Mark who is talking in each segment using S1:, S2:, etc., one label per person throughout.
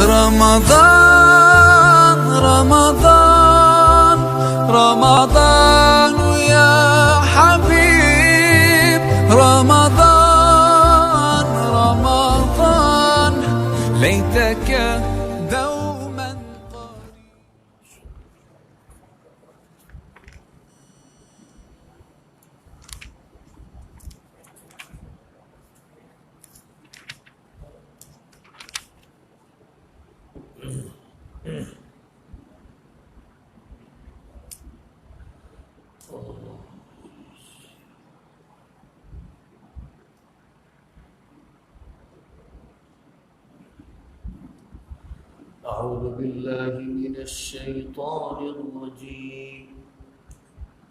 S1: رمضان رمضان رمضان يا حبيب رمضان رمضان ليتك دوما قريب.
S2: أعوذ بالله من الشيطان الرجيم.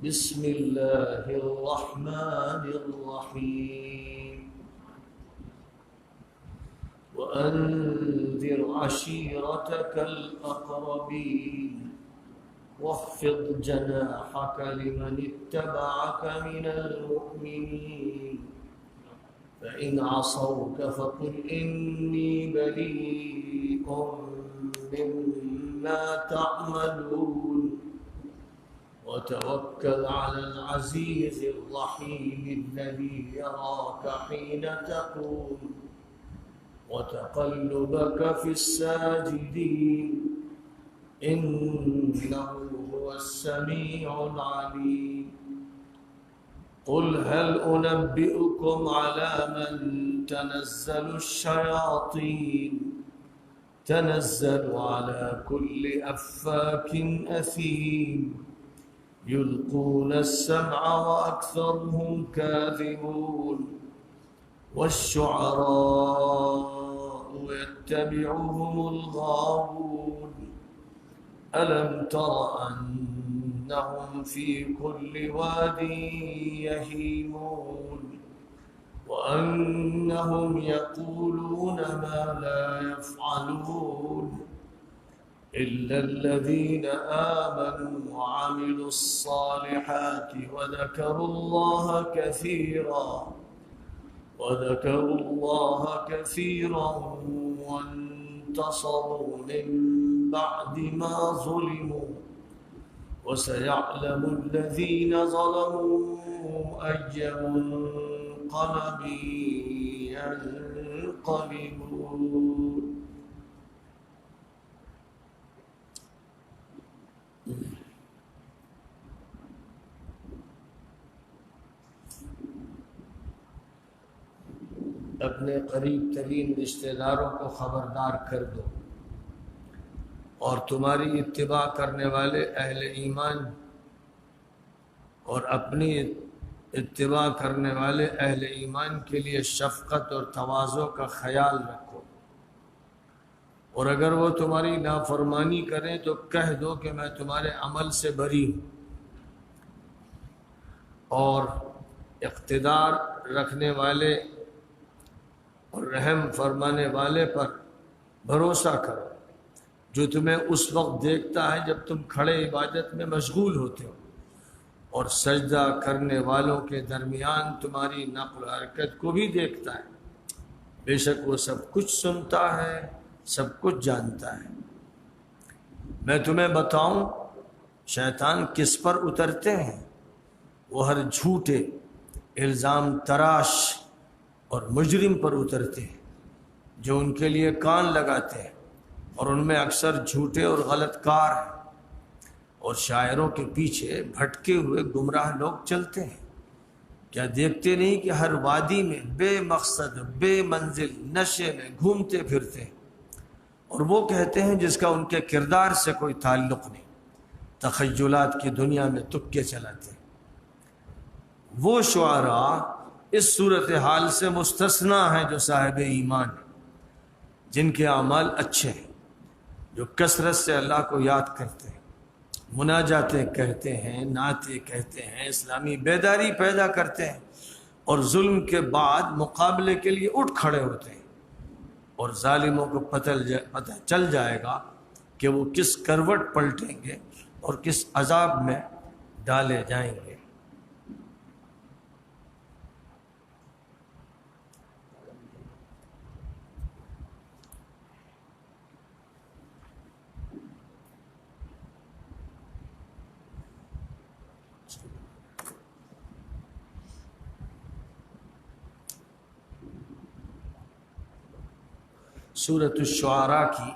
S2: بسم الله الرحمن الرحيم. وأنذر عشيرتك الأقربين واخفض جناحك لمن اتبعك من المؤمنين فإن عصوك فقل إني بريء مما تعملون وتوكل على العزيز الرحيم الذي يراك حين تقوم وتقلبك في الساجدين إنه هو السميع العليم. قل هل أنبئكم على من تنزل الشياطين تنزل على كل أفاك أثيم يلقون السمع وأكثرهم كاذبون والشعراء يتبعهم الغاوون ألم تر أنهم في كل واد يهيمون وأنهم يقولون ما لا يفعلون إلا الذين آمنوا وعملوا الصالحات وذكروا الله كثيرا وانتصروا من بعد ما ظلموا وسيعلم الذين ظلموا أي منقلب ينقلبون. اپنے قریب ترین رشتہ داروں کو خبردار کر دو اور تمہاری اتباع کرنے والے اہل ایمان اور اپنی اتباع کرنے والے اہل ایمان کے لیے شفقت اور تواضع کا خیال رکھو اور اگر وہ تمہاری نافرمانی کریں تو کہہ دو کہ میں تمہارے عمل سے بری ہوں اور اقتدار رکھنے والے اور رحم فرمانے والے پر بھروسہ کرو جو تمہیں اس وقت دیکھتا ہے جب تم کھڑے عبادت میں مشغول ہوتے ہو اور سجدہ کرنے والوں کے درمیان تمہاری نقل و حرکت کو بھی دیکھتا ہے. بے شک وہ سب کچھ سنتا ہے سب کچھ جانتا ہے. میں تمہیں بتاؤں شیطان کس پر اترتے ہیں؟ وہ ہر جھوٹے الزام تراش اور مجرم پر اترتے ہیں جو ان کے لیے کان لگاتے ہیں اور ان میں اکثر جھوٹے اور غلط کار ہیں اور شاعروں کے پیچھے بھٹکے ہوئے گمراہ لوگ چلتے ہیں. کیا دیکھتے نہیں کہ ہر وادی میں بے مقصد بے منزل نشے میں گھومتے پھرتے ہیں اور وہ کہتے ہیں جس کا ان کے کردار سے کوئی تعلق نہیں، تخیلات کی دنیا میں تکے چلاتے ہیں. وہ شعراء اس صورتحال سے مستثنا ہیں جو صاحب ایمان ہیں، جن کے اعمال اچھے ہیں، جو کثرت سے اللہ کو یاد کرتے ہیں، مناجاتیں کہتے ہیں، نعتیں کہتے ہیں، اسلامی بیداری پیدا کرتے ہیں اور ظلم کے بعد مقابلے کے لیے اٹھ کھڑے ہوتے ہیں اور ظالموں کو پتہ چل جائے گا کہ وہ کس کروٹ پلٹیں گے اور کس عذاب میں ڈالے جائیں گے. سورۃ الشعراء کی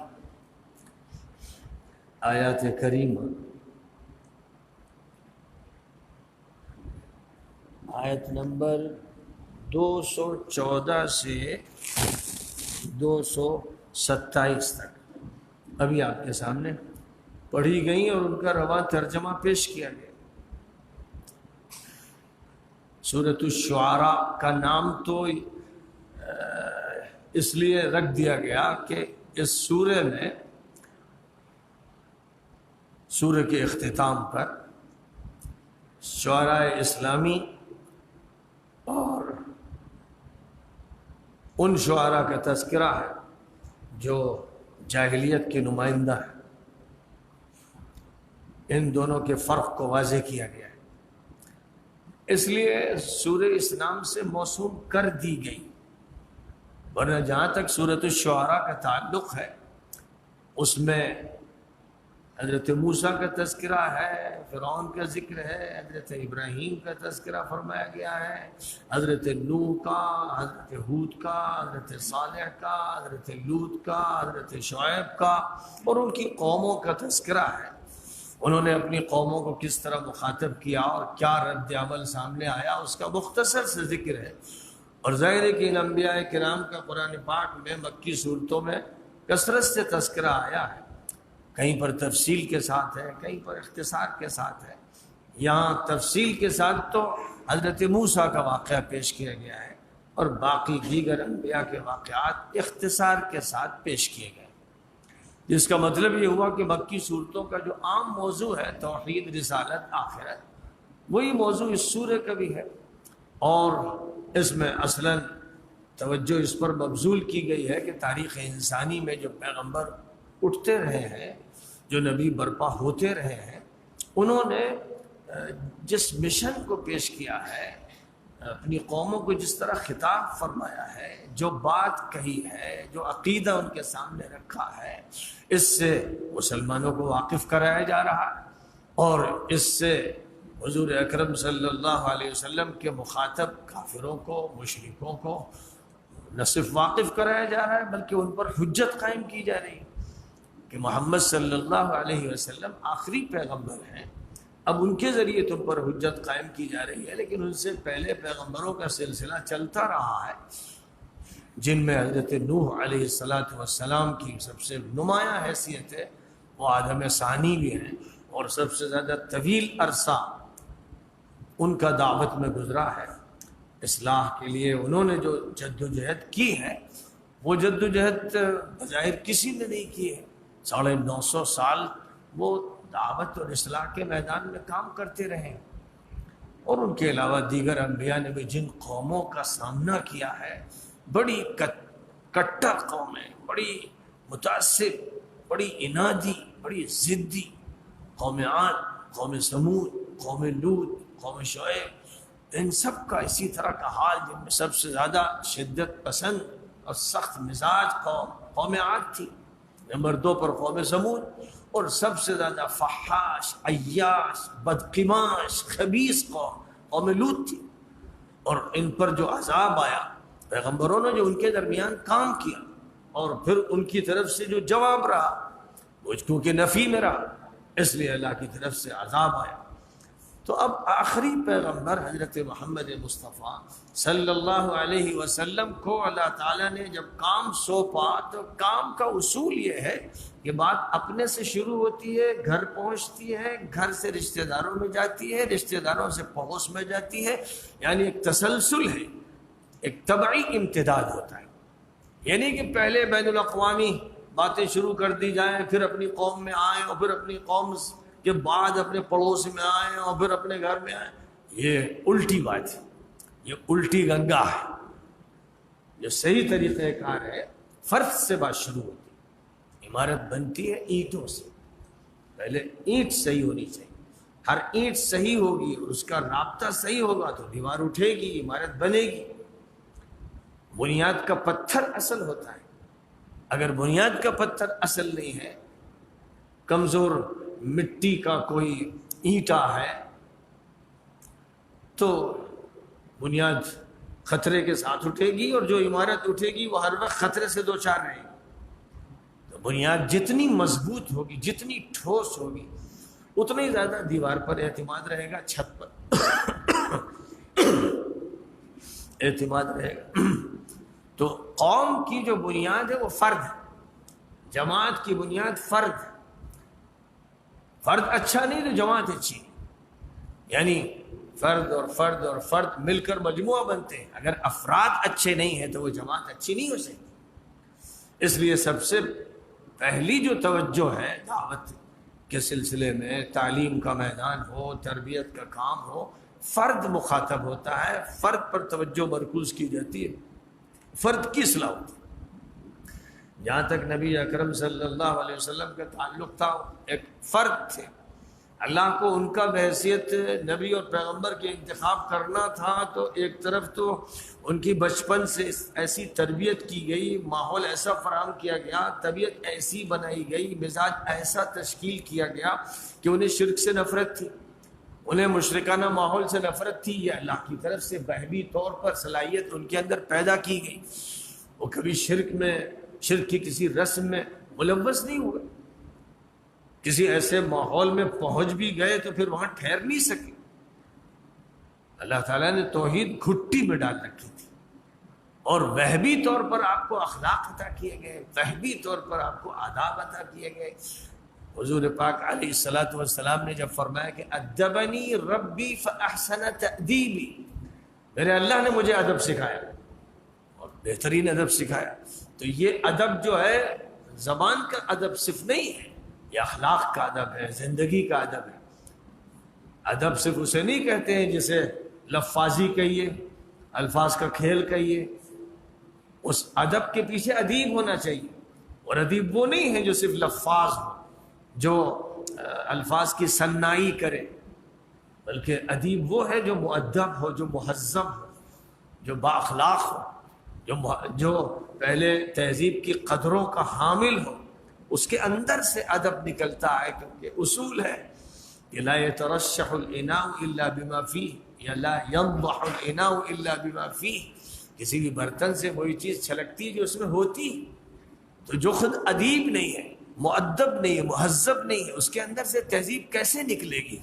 S2: آیات کریمہ آیت نمبر 214 سے 227 تک ابھی آپ کے سامنے پڑھی گئی اور ان کا رواں ترجمہ پیش کیا گیا۔ سورۃ الشعراء کا نام تو اس لیے رکھ دیا گیا کہ اس سورہ میں سورہ کے اختتام پر شعراء اسلامی اور ان شعراء کا تذکرہ ہے جو جاہلیت کے نمائندہ ہیں، ان دونوں کے فرق کو واضح کیا گیا ہے، اس لیے سورہ اس نام سے موسوم کر دی گئی، ورنہ جہاں تک سورۃ الشعراء کا تعلق ہے اس میں حضرت موسیٰ کا تذکرہ ہے، فرعون کا ذکر ہے، حضرت ابراہیم کا تذکرہ فرمایا گیا ہے، حضرت نوح کا، حضرت ہود کا، حضرت صالح کا، حضرت لوط کا، حضرت شعیب کا اور ان کی قوموں کا تذکرہ ہے۔ انہوں نے اپنی قوموں کو کس طرح مخاطب کیا اور کیا رد عمل سامنے آیا اس کا مختصر سے ذکر ہے، اور ظاہر ہے کہ ان انبیاء کرام کا قرآن پاک میں مکی صورتوں میں کثرت سے تذکرہ آیا ہے، کہیں پر تفصیل کے ساتھ ہے، کہیں پر اختصار کے ساتھ ہے۔ یہاں تفصیل کے ساتھ تو حضرت موسیٰ کا واقعہ پیش کیا گیا ہے اور باقی دیگر انبیاء کے واقعات اختصار کے ساتھ پیش کیے گئے، جس کا مطلب یہ ہوا کہ مکی صورتوں کا جو عام موضوع ہے توحید، رسالت، آخرت، وہی موضوع اس سورہ کا بھی ہے، اور اس میں اصلاً توجہ اس پر مبذول کی گئی ہے کہ تاریخ انسانی میں جو پیغمبر اٹھتے رہے ہیں، جو نبی برپا ہوتے رہے ہیں، انہوں نے جس مشن کو پیش کیا ہے، اپنی قوموں کو جس طرح خطاب فرمایا ہے، جو بات کہی ہے، جو عقیدہ ان کے سامنے رکھا ہے، اس سے مسلمانوں کو واقف کرایا جا رہا ہے، اور اس سے حضور اکرم صلی اللہ علیہ وسلم کے مخاطب کافروں کو، مشرکوں کو نہ صرف واقف کرایا جا رہا ہے بلکہ ان پر حجت قائم کی جا رہی ہے کہ محمد صلی اللہ علیہ وسلم آخری پیغمبر ہیں، اب ان کے ذریعے تم پر حجت قائم کی جا رہی ہے، لیکن ان سے پہلے پیغمبروں کا سلسلہ چلتا رہا ہے، جن میں حضرت نوح علیہ السلام کی سب سے نمایاں حیثیت ہے، وہ آدم ثانی بھی ہیں، اور سب سے زیادہ طویل عرصہ ان کا دعوت میں گزرا ہے۔ اصلاح کے لیے انہوں نے جو جد و جہد کی ہے، وہ جد و جہد بظاہر کسی نے نہیں کی ہے، 950 سال وہ دعوت اور اصلاح کے میدان میں کام کرتے رہے، اور ان کے علاوہ دیگر انبیاء نے بھی جن قوموں کا سامنا کیا ہے، بڑی کٹر قومیں، بڑی متعصب، بڑی انادی، بڑی ضدی، قوم عاد، قوم سمود، قوم لوط، قوم شعیب، ان سب کا اسی طرح کا حال، جن میں سب سے زیادہ شدت پسند اور سخت مزاج قوم عاد تھی، نمبر 2 پر قوم سمود، اور سب سے زیادہ فحاش، عیاش، بدقماش، خبیث قوم لوط تھی، اور ان پر جو عذاب آیا، پیغمبروں نے جو ان کے درمیان کام کیا اور پھر ان کی طرف سے جو جواب رہا وہ کیونکہ نفی میں رہا، اس لیے اللہ کی طرف سے عذاب آیا۔ تو اب آخری پیغمبر حضرت محمد مصطفیٰ صلی اللہ علیہ وسلم کو اللہ تعالیٰ نے جب کام سونپا تو کام کا اصول یہ ہے کہ بات اپنے سے شروع ہوتی ہے، گھر پہنچتی ہے، گھر سے رشتہ داروں میں جاتی ہے، رشتہ داروں سے پڑوس میں جاتی ہے، یعنی ایک تسلسل ہے، ایک طبعی امتداد ہوتا ہے، یعنی کہ پہلے بین الاقوامی باتیں شروع کر دی جائیں، پھر اپنی قوم میں آئیں، اور پھر اپنی قوم کے بعد اپنے پڑوس میں آئیں، اور پھر اپنے گھر میں آئیں۔ یہ الٹی بات ہے، یہ الٹی گنگا ہے۔ جو صحیح طریقہ کار ہے، فرد سے بات شروع ہوتی ہے، عمارت بنتی ہے اینٹوں سے، پہلے اینٹ صحیح ہونی چاہیے، ہر اینٹ صحیح ہوگی اور اس کا رابطہ صحیح ہوگا تو دیوار اٹھے گی، عمارت بنے گی۔ بنیاد کا پتھر اصل ہوتا ہے، اگر بنیاد کا پتھر اصل نہیں ہے، کمزور مٹی کا کوئی اینٹا ہے، تو بنیاد خطرے کے ساتھ اٹھے گی، اور جو عمارت اٹھے گی وہ ہر وقت خطرے سے دوچار رہے گی۔ بنیاد جتنی مضبوط ہوگی، جتنی ٹھوس ہوگی، اتنا ہی زیادہ دیوار پر اعتماد رہے گا، چھت پر اعتماد رہے گا۔ تو قوم کی جو بنیاد ہے وہ فرد ہے، جماعت کی بنیاد فرد ہے۔ فرد اچھا نہیں تو جماعت اچھی نہیں، یعنی فرد اور فرد اور فرد مل کر مجموعہ بنتے ہیں۔ اگر افراد اچھے نہیں ہیں تو وہ جماعت اچھی نہیں ہو سکتی۔ اس لیے سب سے پہلی جو توجہ ہے دعوت کے سلسلے میں، تعلیم کا میدان ہو، تربیت کا کام ہو، فرد مخاطب ہوتا ہے، فرد پر توجہ مرکوز کی جاتی ہے، فرد کی اصلاح ہوتی ہے۔ جہاں تک نبی اکرم صلی اللہ علیہ وسلم کا تعلق تھا، ایک فرد تھے، اللہ کو ان کا بحیثیت نبی اور پیغمبر کے انتخاب کرنا تھا، تو ایک طرف تو ان کی بچپن سے ایسی تربیت کی گئی، ماحول ایسا فراہم کیا گیا، طبیعت ایسی بنائی گئی، مزاج ایسا تشکیل کیا گیا کہ انہیں شرک سے نفرت تھی، انہیں مشرکانہ ماحول سے نفرت تھی۔ یہ اللہ کی طرف سے بہبی طور پر صلاحیت ان کے اندر پیدا کی گئی۔ وہ کبھی شرک کی کسی رسم میں ملوث نہیں ہوئے، کسی ایسے ماحول میں پہنچ بھی گئے تو پھر وہاں ٹھہر نہیں سکے۔ اللہ تعالیٰ نے توحید گھٹی میں ڈال رکھی تھی، اور وہبی طور پر آپ کو اخلاق عطا کیے گئے، وہبی طور پر آپ کو آداب عطا کیے گئے۔ حضور پاک علیہ الصلوۃ والسلام نے جب فرمایا کہ ادبنی ربی فاحسن تأدیبی، میرے اللہ نے مجھے ادب سکھایا اور بہترین ادب سکھایا، تو یہ ادب جو ہے زبان کا ادب صرف نہیں ہے، یہ اخلاق کا ادب ہے، زندگی کا ادب ہے۔ ادب صرف اسے نہیں کہتے ہیں جسے لفاظی کہیے، الفاظ کا کھیل کہیے، اس ادب کے پیچھے ادیب ہونا چاہیے، اور ادیب وہ نہیں ہے جو صرف لفاظ ہو، جو الفاظ کی صنائی کرے، بلکہ ادیب وہ ہے جو مؤدب ہو، جو مہذب ہو، جو بااخلاق ہو، جو پہلے تہذیب کی قدروں کا حامل ہو۔ اس کے اندر سے ادب نکلتا ہے، کیونکہ اصول ہے کہ لا يترشح الاناء الا بما فيه، یا لا ينضح الاناء الا بما فيه، کسی بھی برتن سے وہی چیز چھلکتی جو اس میں ہوتی، تو جو خود ادیب نہیں ہے، مؤدب نہیں ہے، مہذب نہیں ہے، اس کے اندر سے تہذیب کیسے نکلے گی؟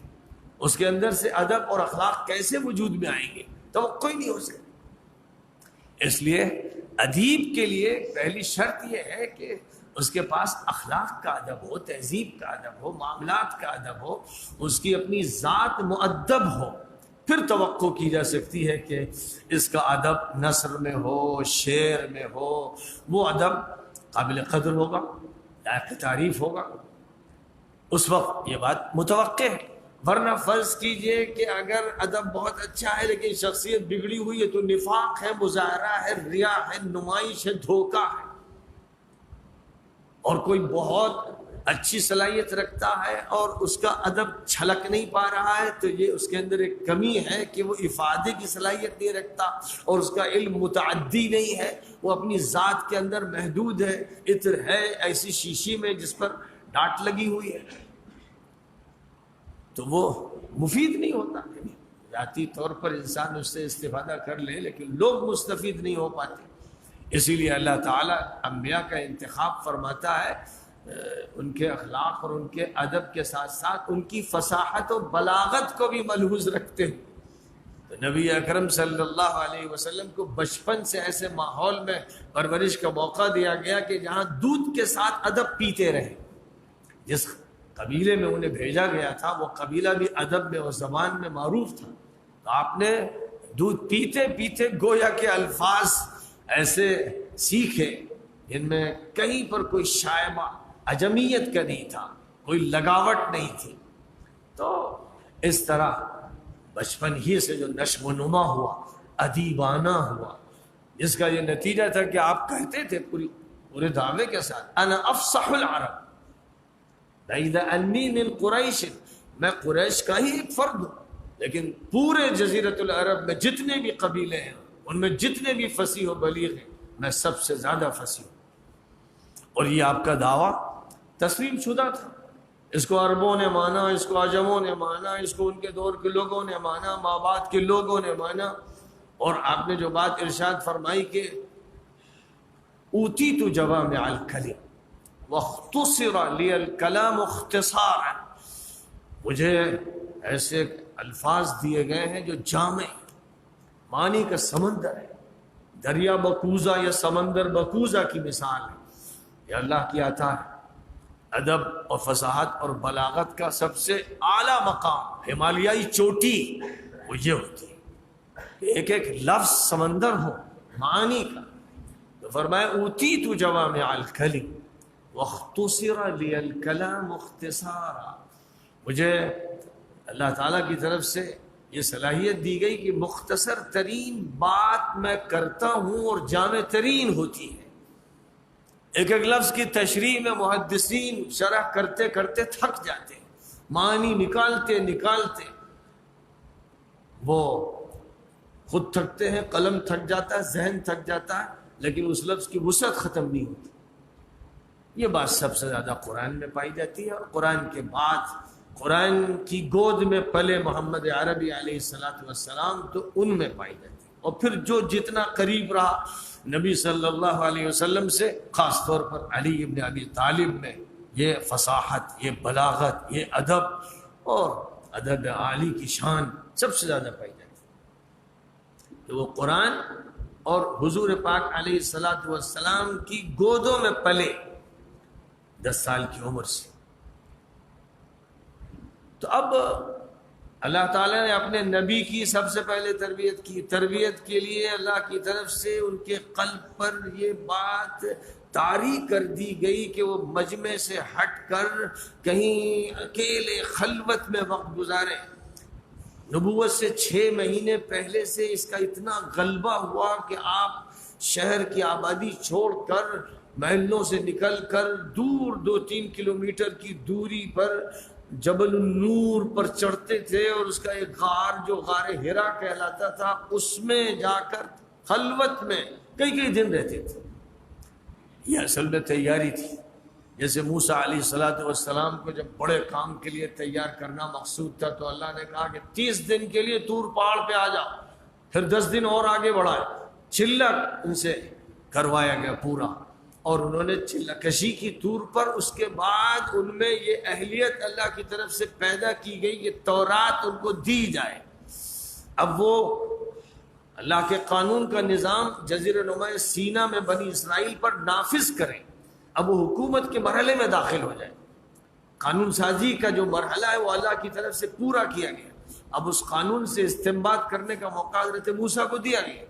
S2: اس کے اندر سے ادب اور اخلاق کیسے وجود میں آئیں گے؟ توقع ہی نہیں ہو سکتی۔ اس لیے ادیب کے لیے پہلی شرط یہ ہے کہ اس کے پاس اخلاق کا ادب ہو، تہذیب کا ادب ہو، معاملات کا ادب ہو، اس کی اپنی ذات مؤدب ہو، پھر توقع کی جا سکتی ہے کہ اس کا ادب نثر میں ہو، شعر میں ہو، وہ ادب قابل قدر ہوگا، لائق تعریف ہوگا، اس وقت یہ بات متوقع ہے۔ ورنہ فرض کیجئے کہ اگر ادب بہت اچھا ہے لیکن شخصیت بگڑی ہوئی ہے، تو نفاق ہے، مظاہرہ ہے، ریا ہے، نمائش ہے، دھوکہ ہے۔ اور کوئی بہت اچھی صلاحیت رکھتا ہے اور اس کا ادب چھلک نہیں پا رہا ہے، تو یہ اس کے اندر ایک کمی ہے کہ وہ افادے کی صلاحیت نہیں رکھتا، اور اس کا علم متعدی نہیں ہے، وہ اپنی ذات کے اندر محدود ہے، عطر ہے ایسی شیشی میں جس پر ڈانٹ لگی ہوئی ہے، تو وہ مفید نہیں ہوتا۔ ذاتی طور پر انسان اس سے استفادہ کر لے لیکن لوگ مستفید نہیں ہو پاتے۔ اسی لیے اللہ تعالیٰ انبیاء کا انتخاب فرماتا ہے ان کے اخلاق اور ان کے ادب کے ساتھ ساتھ ان کی فصاحت و بلاغت کو بھی ملحوظ رکھتے ہیں۔ تو نبی اکرم صلی اللہ علیہ وسلم کو بچپن سے ایسے ماحول میں پرورش کا موقع دیا گیا کہ جہاں دودھ کے ساتھ ادب پیتے رہے۔ جس قبیلے میں انہیں بھیجا گیا تھا وہ قبیلہ بھی ادب میں اور زبان میں معروف تھا، تو آپ نے دودھ پیتے پیتے گویا کے الفاظ ایسے سیکھے جن میں کہیں پر کوئی شائبہ عجمیت کا نہیں تھا، کوئی لگاوٹ نہیں تھی۔ تو اس طرح بچپن ہی سے جو نشو و نما ہوا، ادیبانہ ہوا، جس کا یہ نتیجہ تھا کہ آپ کہتے تھے پورے دعوے کے ساتھ انا افصح العرب بعید انی من قریش، میں قریش کا ہی ایک فرد ہوں، لیکن پورے جزیرۃ العرب میں جتنے بھی قبیلے ہیں، ان میں جتنے بھی فصیح و بلیغ ہیں، میں سب سے زیادہ فصیح ہوں۔ اور یہ آپ کا دعویٰ تسلیم شدہ تھا، اس کو عربوں نے مانا، اس کو عجموں نے مانا، اس کو ان کے دور کے لوگوں نے مانا، مابعد کے لوگوں نے مانا۔ اور آپ نے جو بات ارشاد فرمائی کہ اوتیت جوامع الکلم، واختصر لی الکلام اختصارا، مجھے ایسے الفاظ دیے گئے ہیں جو جامع معنی کا سمندر ہے. دریا بکوزہ یا سمندر بکوزہ کی مثال ہے. یہ اللہ کی عطا ہے. ادب اور فصاحت اور بلاغت کا سب سے اعلیٰ مقام، ہمالیائی چوٹی وہ یہ ہوتی ہے کہ ایک ایک لفظ سمندر ہو معنی کا. تو فرمایا اوتیت جوامع الکلم واختصر لی الکلام اختصارا، مجھے اللہ تعالیٰ کی طرف سے یہ صلاحیت دی گئی کہ مختصر ترین بات میں کرتا ہوں اور جامع ترین ہوتی ہے. ایک ایک لفظ کی تشریح میں محدثین شرح کرتے کرتے تھک جاتے ہیں، معنی نکالتے نکالتے وہ خود تھکتے ہیں، قلم تھک جاتا ہے، ذہن تھک جاتا ہے، لیکن اس لفظ کی وسعت ختم نہیں ہوتی. یہ بات سب سے زیادہ قرآن میں پائی جاتی ہے، اور قرآن کے بعد قرآن کی گود میں پلے محمد عربی علیہ السلام تو ان میں پائی جاتی ہے. اور پھر جو جتنا قریب رہا نبی صلی اللہ علیہ وسلم سے، خاص طور پر علی ابن ابی طالب میں یہ فصاحت، یہ بلاغت، یہ ادب اور ادب عالی کی شان سب سے زیادہ پائی جاتی ہے. تو وہ قرآن اور حضور پاک علیہ السلام کی گودوں میں پلے 10 سال کی عمر سے. تو اب اللہ تعالیٰ نے اپنے نبی کی سب سے پہلے تربیت کی. تربیت کے لیے اللہ کی طرف سے ان کے قلب پر یہ بات طاری کر دی گئی کہ وہ مجمع سے ہٹ کر کہیں اکیلے خلوت میں وقت گزاریں. نبوت سے 6 مہینے پہلے سے اس کا اتنا غلبہ ہوا کہ آپ شہر کی آبادی چھوڑ کر، محلوں سے نکل کر دور 2-3 کلومیٹر کی دوری پر جبل النور پر چڑھتے تھے، اور اس کا ایک غار جو غار ہرا کہلاتا تھا اس میں جا کر خلوت میں کئی دن رہتے تھے. یہ اصل میں تیاری تھی. جیسے موسیٰ علیہ السلام کو جب بڑے کام کے لیے تیار کرنا مقصود تھا تو اللہ نے کہا کہ 30 دن کے لیے طور پہاڑ پہ آ جا، پھر 10 دن اور آگے بڑھائے. چلہ ان سے کروایا گیا پورا، اور انہوں نے چلہ کشی کی طور پر. اس کے بعد ان میں یہ اہلیت اللہ کی طرف سے پیدا کی گئی کہ تورات ان کو دی جائے. اب وہ اللہ کے قانون کا نظام جزیرہ نما سینا میں بنی اسرائیل پر نافذ کریں. اب وہ حکومت کے مرحلے میں داخل ہو جائے. قانون سازی کا جو مرحلہ ہے وہ اللہ کی طرف سے پورا کیا گیا. اب اس قانون سے استنباط کرنے کا موقع حضرت موسیٰ کو دیا گیا.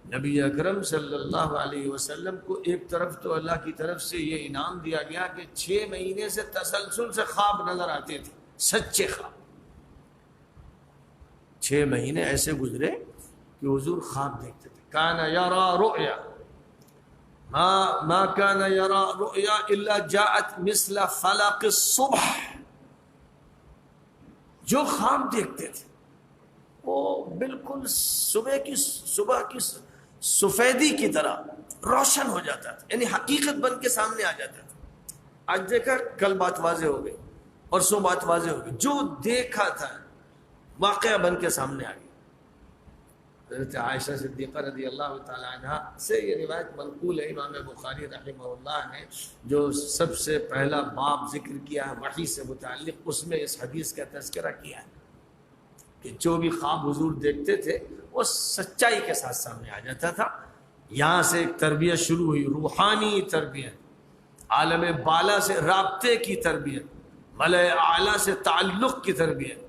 S2: نبی اکرم صلی اللہ علیہ وسلم کو ایک طرف تو اللہ کی طرف سے یہ انعام دیا گیا کہ 6 مہینے سے تسلسل سے خواب نظر آتے تھے، سچے خواب. 6 مہینے ایسے گزرے کہ حضور خواب دیکھتے تھے. کان یرا رؤیا ما کان یرا رؤیا الا جاءت مثل فلق الصبح. جو خواب دیکھتے تھے وہ بالکل صبح کی سفیدی کی طرح روشن ہو جاتا تھا، یعنی حقیقت بن کے سامنے آ جاتا تھا. آج دیکھا، کل بات واضح ہو گئی، پرسوں بات واضح ہو گئی. جو دیکھا تھا واقعہ بن کے سامنے آ گیا. حضرت عائشہ صدیقہ رضی اللہ تعالی عنہ سے یہ روایت منقول ہے. امام بخاری رحمہ اللہ نے جو سب سے پہلا باب ذکر کیا ہے وحی سے متعلق، اس میں اس حدیث کا تذکرہ کیا ہے کہ جو بھی خواب حضور دیکھتے تھے وہ سچائی کے ساتھ سامنے آ جاتا تھا. یہاں سے ایک تربیت شروع ہوئی، روحانی تربیت، عالم بالا سے رابطے کی تربیت، ملأ اعلیٰ سے تعلق کی تربیت،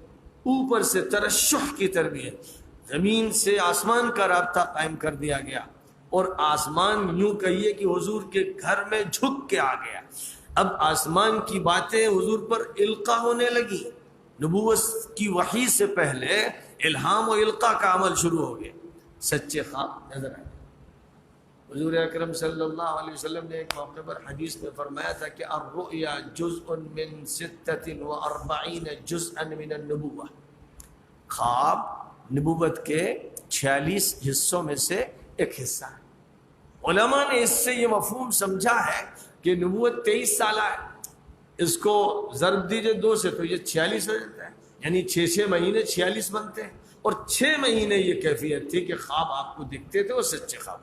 S2: اوپر سے ترشح کی تربیت. زمین سے آسمان کا رابطہ قائم کر دیا گیا، اور آسمان یوں کہیے کہ حضور کے گھر میں جھک کے آ گیا. اب آسمان کی باتیں حضور پر القا ہونے لگی. نبوت کی وحی سے پہلے الہام و القا کا عمل شروع ہو گیا. سچے خواب نظر آئے. حضور اکرم صلی اللہ علیہ وسلم نے ایک موقع پر حدیث میں فرمایا تھا کہ الرؤیا جزء من 46 جزءا من النبوہ. خواب نبوت کے 46 حصوں میں سے ایک حصہ ہے. علماء نے اس سے یہ مفہوم سمجھا ہے کہ نبوت 23 سالہ ہے، اس کو ضرب دیجئے 2 سے تو یہ 46 ہو جاتا ہے، یعنی 6 مہینے 46 بنتے ہیں. اور 6 مہینے یہ کیفیت تھی کہ خواب آپ کو دکھتے تھے وہ سچے خواب.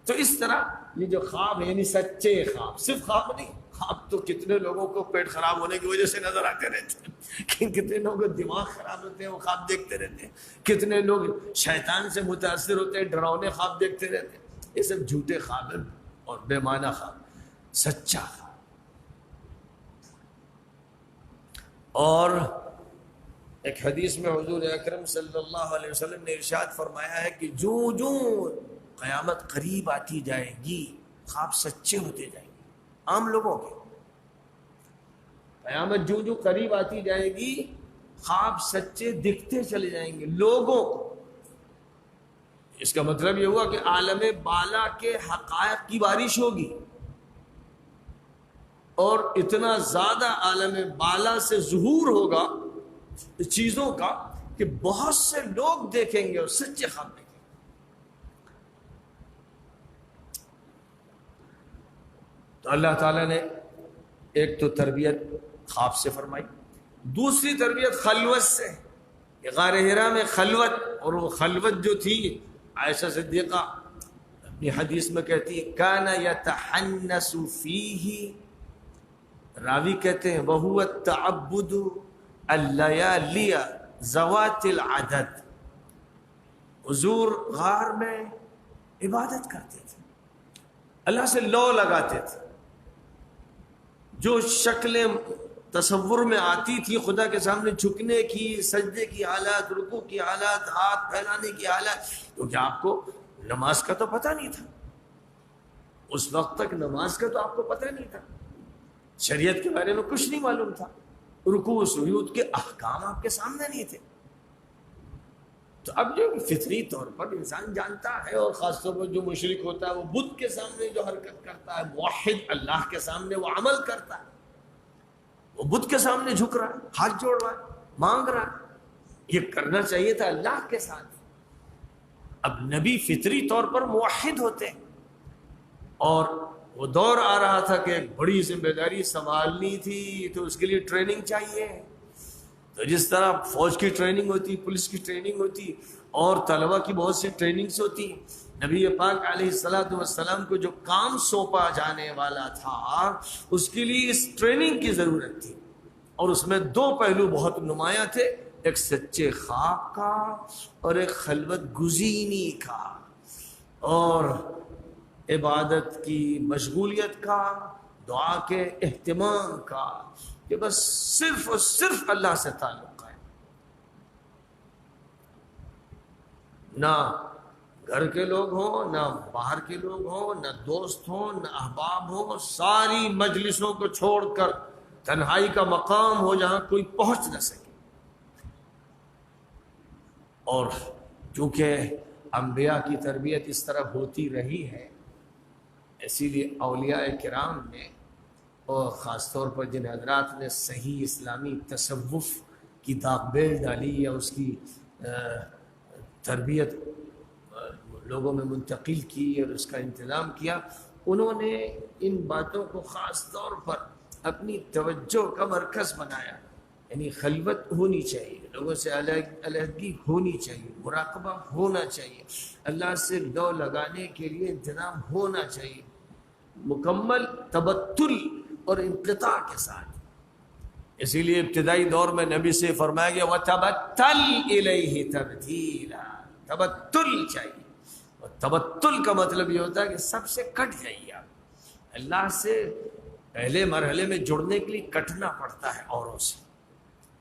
S2: تو اس طرح یہ جو خواب ہے یعنی سچے خواب، صرف خواب نہیں، اب تو کتنے لوگوں کو پیٹ خراب ہونے کی وجہ سے نظر آتے رہتے ہیں، کتنے لوگوں کو دماغ خراب ہوتے ہیں، وہ خواب دیکھتے رہتے ہیں، کتنے لوگ شیطان سے متاثر ہوتے ہیں، ڈراؤنے خواب دیکھتے رہتے ہیں۔ یہ سب جھوٹے خواب ہیں اور بے معنی خواب۔ سچا خواب اور ایک حدیث میں حضور اکرم صلی اللہ علیہ وسلم نے ارشاد فرمایا ہے کہ جو قیامت قریب آتی جائے گی خواب سچے ہوتے جائیں گے۔ عام لوگوں کے قیامت جو قریب آتی جائے گی خواب سچے دکھتے چلے جائیں گے لوگوں کو۔ اس کا مطلب یہ ہوا کہ عالم بالا کے حقائق کی بارش ہوگی، اور اتنا زیادہ عالم بالا سے ظہور ہوگا چیزوں کا کہ بہت سے لوگ دیکھیں گے اور سچے خواب دیکھیں گے۔ تو اللہ تعالیٰ نے ایک تو تربیت خواب سے فرمائی، دوسری تربیت خلوت سے۔ غار حرا میں خلوت، اور وہ خلوت جو تھی عائشہ صدیقہ اپنی حدیث میں کہتی ہے کان یتحنس فیہ، راوی کہتے ہیں وَهُوَ التَّعَبُّدُ اللَّيَالِيَ ذَوَاتِ الْعَدَدِ، حضور غار میں عبادت کرتے تھے، اللہ سے لو لگاتے تھے، جو شکلیں تصور میں آتی تھی خدا کے سامنے جھکنے کی، سجدے کی حالت، رکوع کی حالت، ہاتھ پھیلانے کی حالت، کیونکہ آپ کو نماز کا تو پتہ نہیں تھا، اس وقت تک نماز کا تو آپ کو پتہ نہیں تھا، شریعت کے بارے میں کچھ نہیں معلوم تھا، رکوع سجود کے احکام آپ کے سامنے نہیں تھے۔ تو اب جو فطری طور پر انسان جانتا ہے، اور خاص طور پر جو مشرک ہوتا ہے وہ بت کے سامنے جو حرکت کرتا ہے، موحد اللہ کے سامنے وہ عمل کرتا ہے، وہ بت کے سامنے جھک رہا ہے، ہاتھ جوڑ رہا ہے، مانگ رہا ہے، یہ کرنا چاہیے تھا اللہ کے ساتھ۔ اب نبی فطری طور پر موحد ہوتے ہیں، اور وہ دور آ رہا تھا کہ ایک بڑی ذمہ داری سنبھالنی تھی، تو اس کے لیے ٹریننگ چاہیے۔ تو جس طرح فوج کی ٹریننگ ہوتی، پولیس کی ٹریننگ ہوتی، اور طلبہ کی بہت سی ٹریننگز ہوتی، نبی پاک علیہ السلام کو جو کام سونپا جانے والا تھا اس کے لیے اس ٹریننگ کی ضرورت تھی، اور اس میں دو پہلو بہت نمایاں تھے، ایک سچے خواب کا اور ایک خلوت گزینی کا، اور عبادت کی مشغولیت کا، دعا کے اہتمام کا، کہ بس صرف اور صرف اللہ سے تعلق ہے، نہ گھر کے لوگ ہوں، نہ باہر کے لوگ ہوں، نہ دوست ہوں، نہ احباب ہوں، ساری مجلسوں کو چھوڑ کر تنہائی کا مقام ہو جہاں کوئی پہنچ نہ سکے۔ اور چونکہ انبیاء کی تربیت اس طرح ہوتی رہی ہے، اسی لیے اولیاء کرام نے، اور خاص طور پر جن حضرات نے صحیح اسلامی تصوف کی داغ بیل ڈالی یا اس کی تربیت لوگوں میں منتقل کی اور اس کا انتظام کیا، انہوں نے ان باتوں کو خاص طور پر اپنی توجہ کا مرکز بنایا۔ یعنی خلوت ہونی چاہیے، لوگوں سے علیحدگی ہونی چاہیے، مراقبہ ہونا چاہیے، اللہ سے لو لگانے کے لیے انتظام ہونا چاہیے، مکمل تبتل اور انقطاع کے ساتھ۔ اسی لیے ابتدائی دور میں نبی سے فرمایا گیا وَتَبَتَّلْ إِلَيْهِ تَبْتِيلًا، تبتل چاہیے، اور تبتل کا مطلب یہ ہوتا ہے کہ سب سے کٹ جائیے آپ۔ اللہ سے پہلے مرحلے میں جڑنے کے لیے کٹنا پڑتا ہے اوروں سے،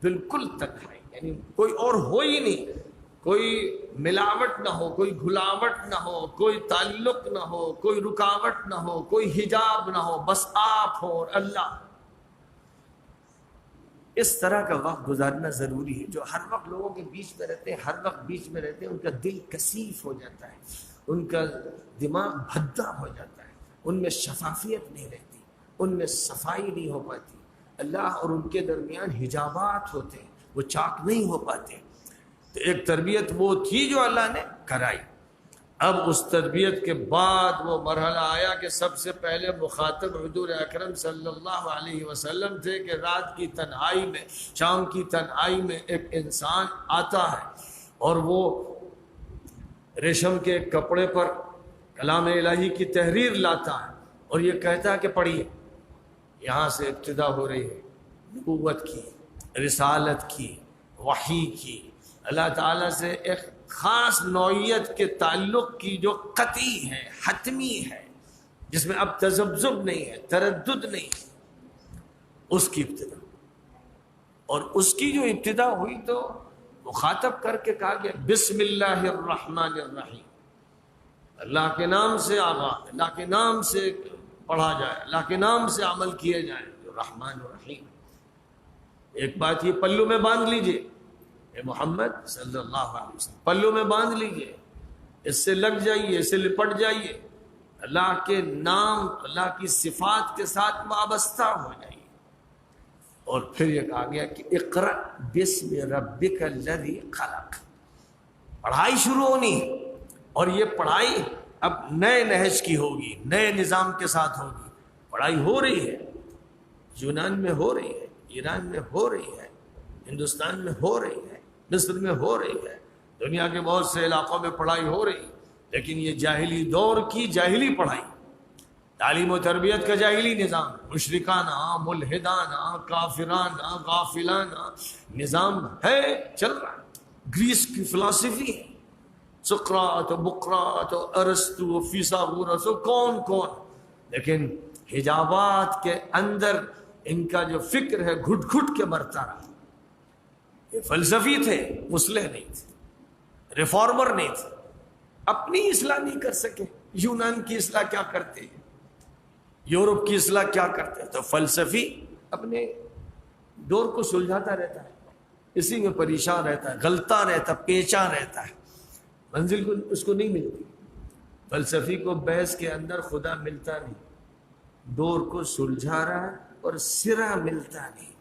S2: بالکل تنہائی، یعنی کوئی اور ہو ہی نہیں، کوئی ملاوٹ نہ ہو، کوئی گھلاوٹ نہ ہو، کوئی تعلق نہ ہو، کوئی رکاوٹ نہ ہو، کوئی حجاب نہ ہو، بس آپ ہو اور اللہ۔ اس طرح کا وقت گزارنا ضروری ہے۔ جو ہر وقت لوگوں کے بیچ میں رہتے ہیں، ہر وقت بیچ میں رہتے ہیں، ان کا دل کثیف ہو جاتا ہے، ان کا دماغ بھدا ہو جاتا ہے، ان میں شفافیت نہیں رہتی، ان میں صفائی نہیں ہو پاتی، اللہ اور ان کے درمیان حجابات ہوتے ہیں، وہ چاک نہیں ہو پاتے۔ تو ایک تربیت وہ تھی جو اللہ نے کرائی۔ اب اس تربیت کے بعد وہ مرحلہ آیا کہ سب سے پہلے مخاطب حضور اکرم صلی اللہ علیہ وسلم تھے، کہ رات کی تنہائی میں، شام کی تنہائی میں ایک انسان آتا ہے اور وہ ریشم کے کپڑے پر کلام الہی کی تحریر لاتا ہے، اور یہ کہتا ہے کہ پڑھیے، یہاں سے ابتدا ہو رہی ہے نبوت کی، رسالت کی، وحی کی، اللہ تعالیٰ سے ایک خاص نوعیت کے تعلق کی جو قطعی ہے، حتمی ہے، جس میں اب تذبذب نہیں ہے، تردد نہیں ہے، اس کی ابتدا۔ اور اس کی جو ابتدا ہوئی تو مخاطب کر کے کہا گیا بسم اللہ الرحمن الرحیم، اللہ کے نام سے آغاز، اللہ کے نام سے پڑھا جائے، اللہ کے نام سے عمل کیے جائیں، جو رحمان الرحیم۔ ایک بات یہ پلو میں باندھ لیجئے، اے محمد صلی اللہ علیہ وسلم پلو میں باندھ لیجئے، اس سے لگ جائیے، اس سے لپٹ جائیے، اللہ کے نام، اللہ کی صفات کے ساتھ وابستہ ہو جائیے۔ اور پھر یہ کہا گیا کہ اقرأ بسم ربک الذی خلق، پڑھائی شروع ہونی ہے، اور یہ پڑھائی اب نئے نہج کی ہوگی، نئے نظام کے ساتھ ہوگی۔ پڑھائی ہو رہی ہے، یونان میں ہو رہی ہے، ایران میں ہو رہی ہے، ہندوستان میں ہو رہی ہے، مصر میں ہو رہی ہے، دنیا کے بہت سے علاقوں میں پڑھائی ہو رہی ہے، لیکن یہ جاہلی دور کی جاہلی پڑھائی، تعلیم و تربیت کا جاہلی نظام، مشرکانہ، ملحدانہ، کافرانہ، غافلانہ نظام ہے، چل رہا ہے۔ گریس کی فلسفی ہے، سقراط و بقراط و ارسطو و فیثاغورس و کون کون، لیکن حجابات کے اندر ان کا جو فکر ہے گھٹ گھٹ کے مرتا رہا۔ یہ فلسفی تھے، مصلح نہیں تھے، ریفارمر نہیں تھے، اپنی اصلاح نہیں کر سکے۔ یونان کی اصلاح کیا کرتے ہیں، یورپ کی اصلاح کیا کرتے ہیں؟ تو فلسفی اپنے دور کو سلجھاتا رہتا ہے، اسی میں پریشان رہتا ہے، غلطا رہتا، پیچا رہتا ہے، منزل کو اس کو نہیں ملتی۔ فلسفی کو بحث کے اندر خدا ملتا نہیں، دور کو سلجھا رہا ہے اور سرا ملتا نہیں۔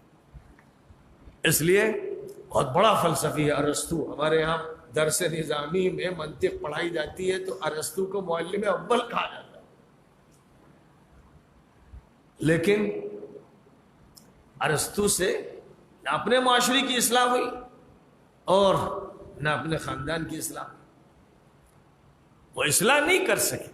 S2: اس لیے بہت بڑا فلسفی ہے ارسطو۔ ہمارے یہاں درس نظامی میں منطق پڑھائی جاتی ہے تو ارسطو کو معلم اول کہا جاتا ہے، لیکن ارسطو سے نہ اپنے معاشرے کی اصلاح ہوئی اور نہ اپنے خاندان کی اصلاح ہوئی۔ وہ اصلاح نہیں کر سکے،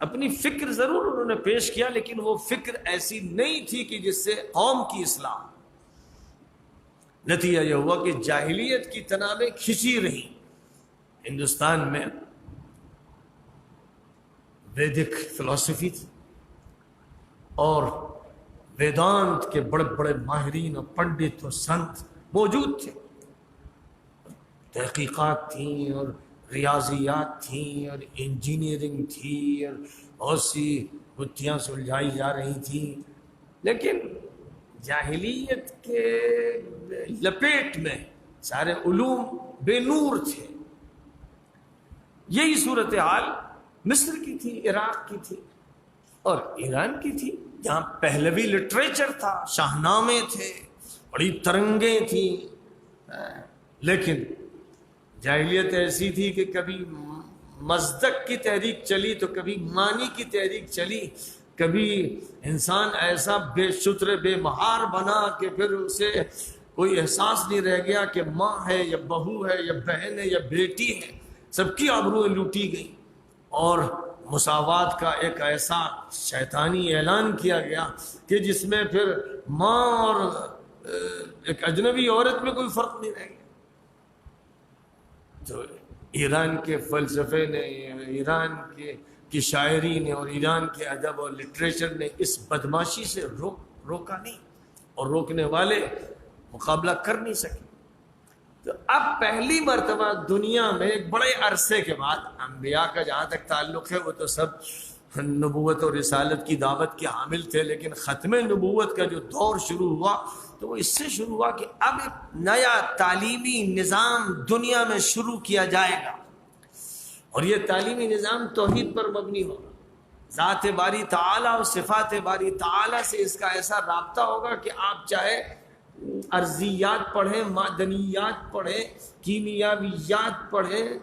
S2: اپنی فکر ضرور انہوں نے پیش کیا، لیکن وہ فکر ایسی نہیں تھی کہ جس سے قوم کی اصلاح۔ نتیجہ یہ ہوا کہ جاہلیت کی تنابیں کھچی رہی۔ ہندوستان میں ویدک فلسفی تھی اور ویدانت کے بڑے بڑے ماہرین اور پنڈت اور سنت موجود تھے، تحقیقات تھیں اور ریاضیات تھیں اور انجینئرنگ تھی اور بہت سی گتھیاں سلجھائی جا رہی تھیں، لیکن جاہلیت کے لپیٹ میں سارے علوم بے نور تھے۔ یہی صورتحال مصر کی تھی، عراق کی تھی اور ایران کی تھی، جہاں پہلوی لٹریچر تھا، شاہنامے تھے، بڑی ترنگیں تھیں، لیکن جاہلیت ایسی تھی کہ کبھی مصدق کی تحریک چلی تو کبھی معنی کی تحریک چلی، کبھی انسان ایسا بے شتر بے مہار بنا کہ پھر اسے کوئی احساس نہیں رہ گیا کہ ماں ہے یا بہو ہے یا بہن ہے یا بیٹی ہے، سب کی آبروئیں لوٹی گئی، اور مساوات کا ایک ایسا شیطانی اعلان کیا گیا کہ جس میں پھر ماں اور ایک اجنبی عورت میں کوئی فرق نہیں رہ گیا۔ تو ایران کے فلسفے نے، ایران کی شاعری نے اور ایران کے ادب اور لٹریچر نے اس بدماشی سے روکا نہیں، اور روکنے والے مقابلہ کر نہیں سکے۔ تو اب پہلی مرتبہ دنیا میں ایک بڑے عرصے کے بعد، انبیاء کا جہاں تک تعلق ہے وہ تو سب نبوت اور رسالت کی دعوت کے حامل تھے، لیکن ختم نبوت کا جو دور شروع ہوا تو وہ اس سے شروع ہوا کہ اب ایک نیا تعلیمی نظام دنیا میں شروع کیا جائے گا، اور یہ تعلیمی نظام توحید پر مبنی ہوگا۔ ذات باری تعالیٰ اور صفات باری تعالیٰ سے اس کا ایسا رابطہ ہوگا کہ آپ چاہے ارضیات پڑھیں، معدنیات پڑھیں، کیمیاویات پڑھیں،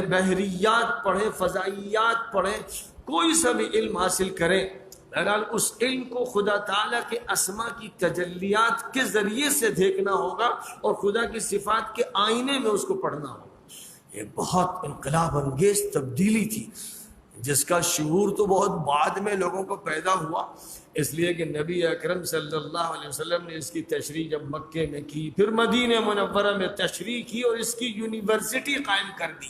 S2: بحریات پڑھیں، فضائیات پڑھیں، کوئی سا بھی علم حاصل کریں، بہرحال اس علم کو خدا تعالیٰ کے اسما کی تجلیات کے ذریعے سے دیکھنا ہوگا اور خدا کی صفات کے آئینے میں اس کو پڑھنا ہوگا۔ یہ بہت انقلاب انگیز تبدیلی تھی۔ جس کا شعور تو بہت بعد میں لوگوں کو پیدا ہوا، اس لیے کہ نبی اکرم صلی اللہ علیہ وسلم نے اس کی تشریح جب مکے میں کی، پھر مدینہ منورہ میں تشریح کی اور اس کی یونیورسٹی قائم کر دی،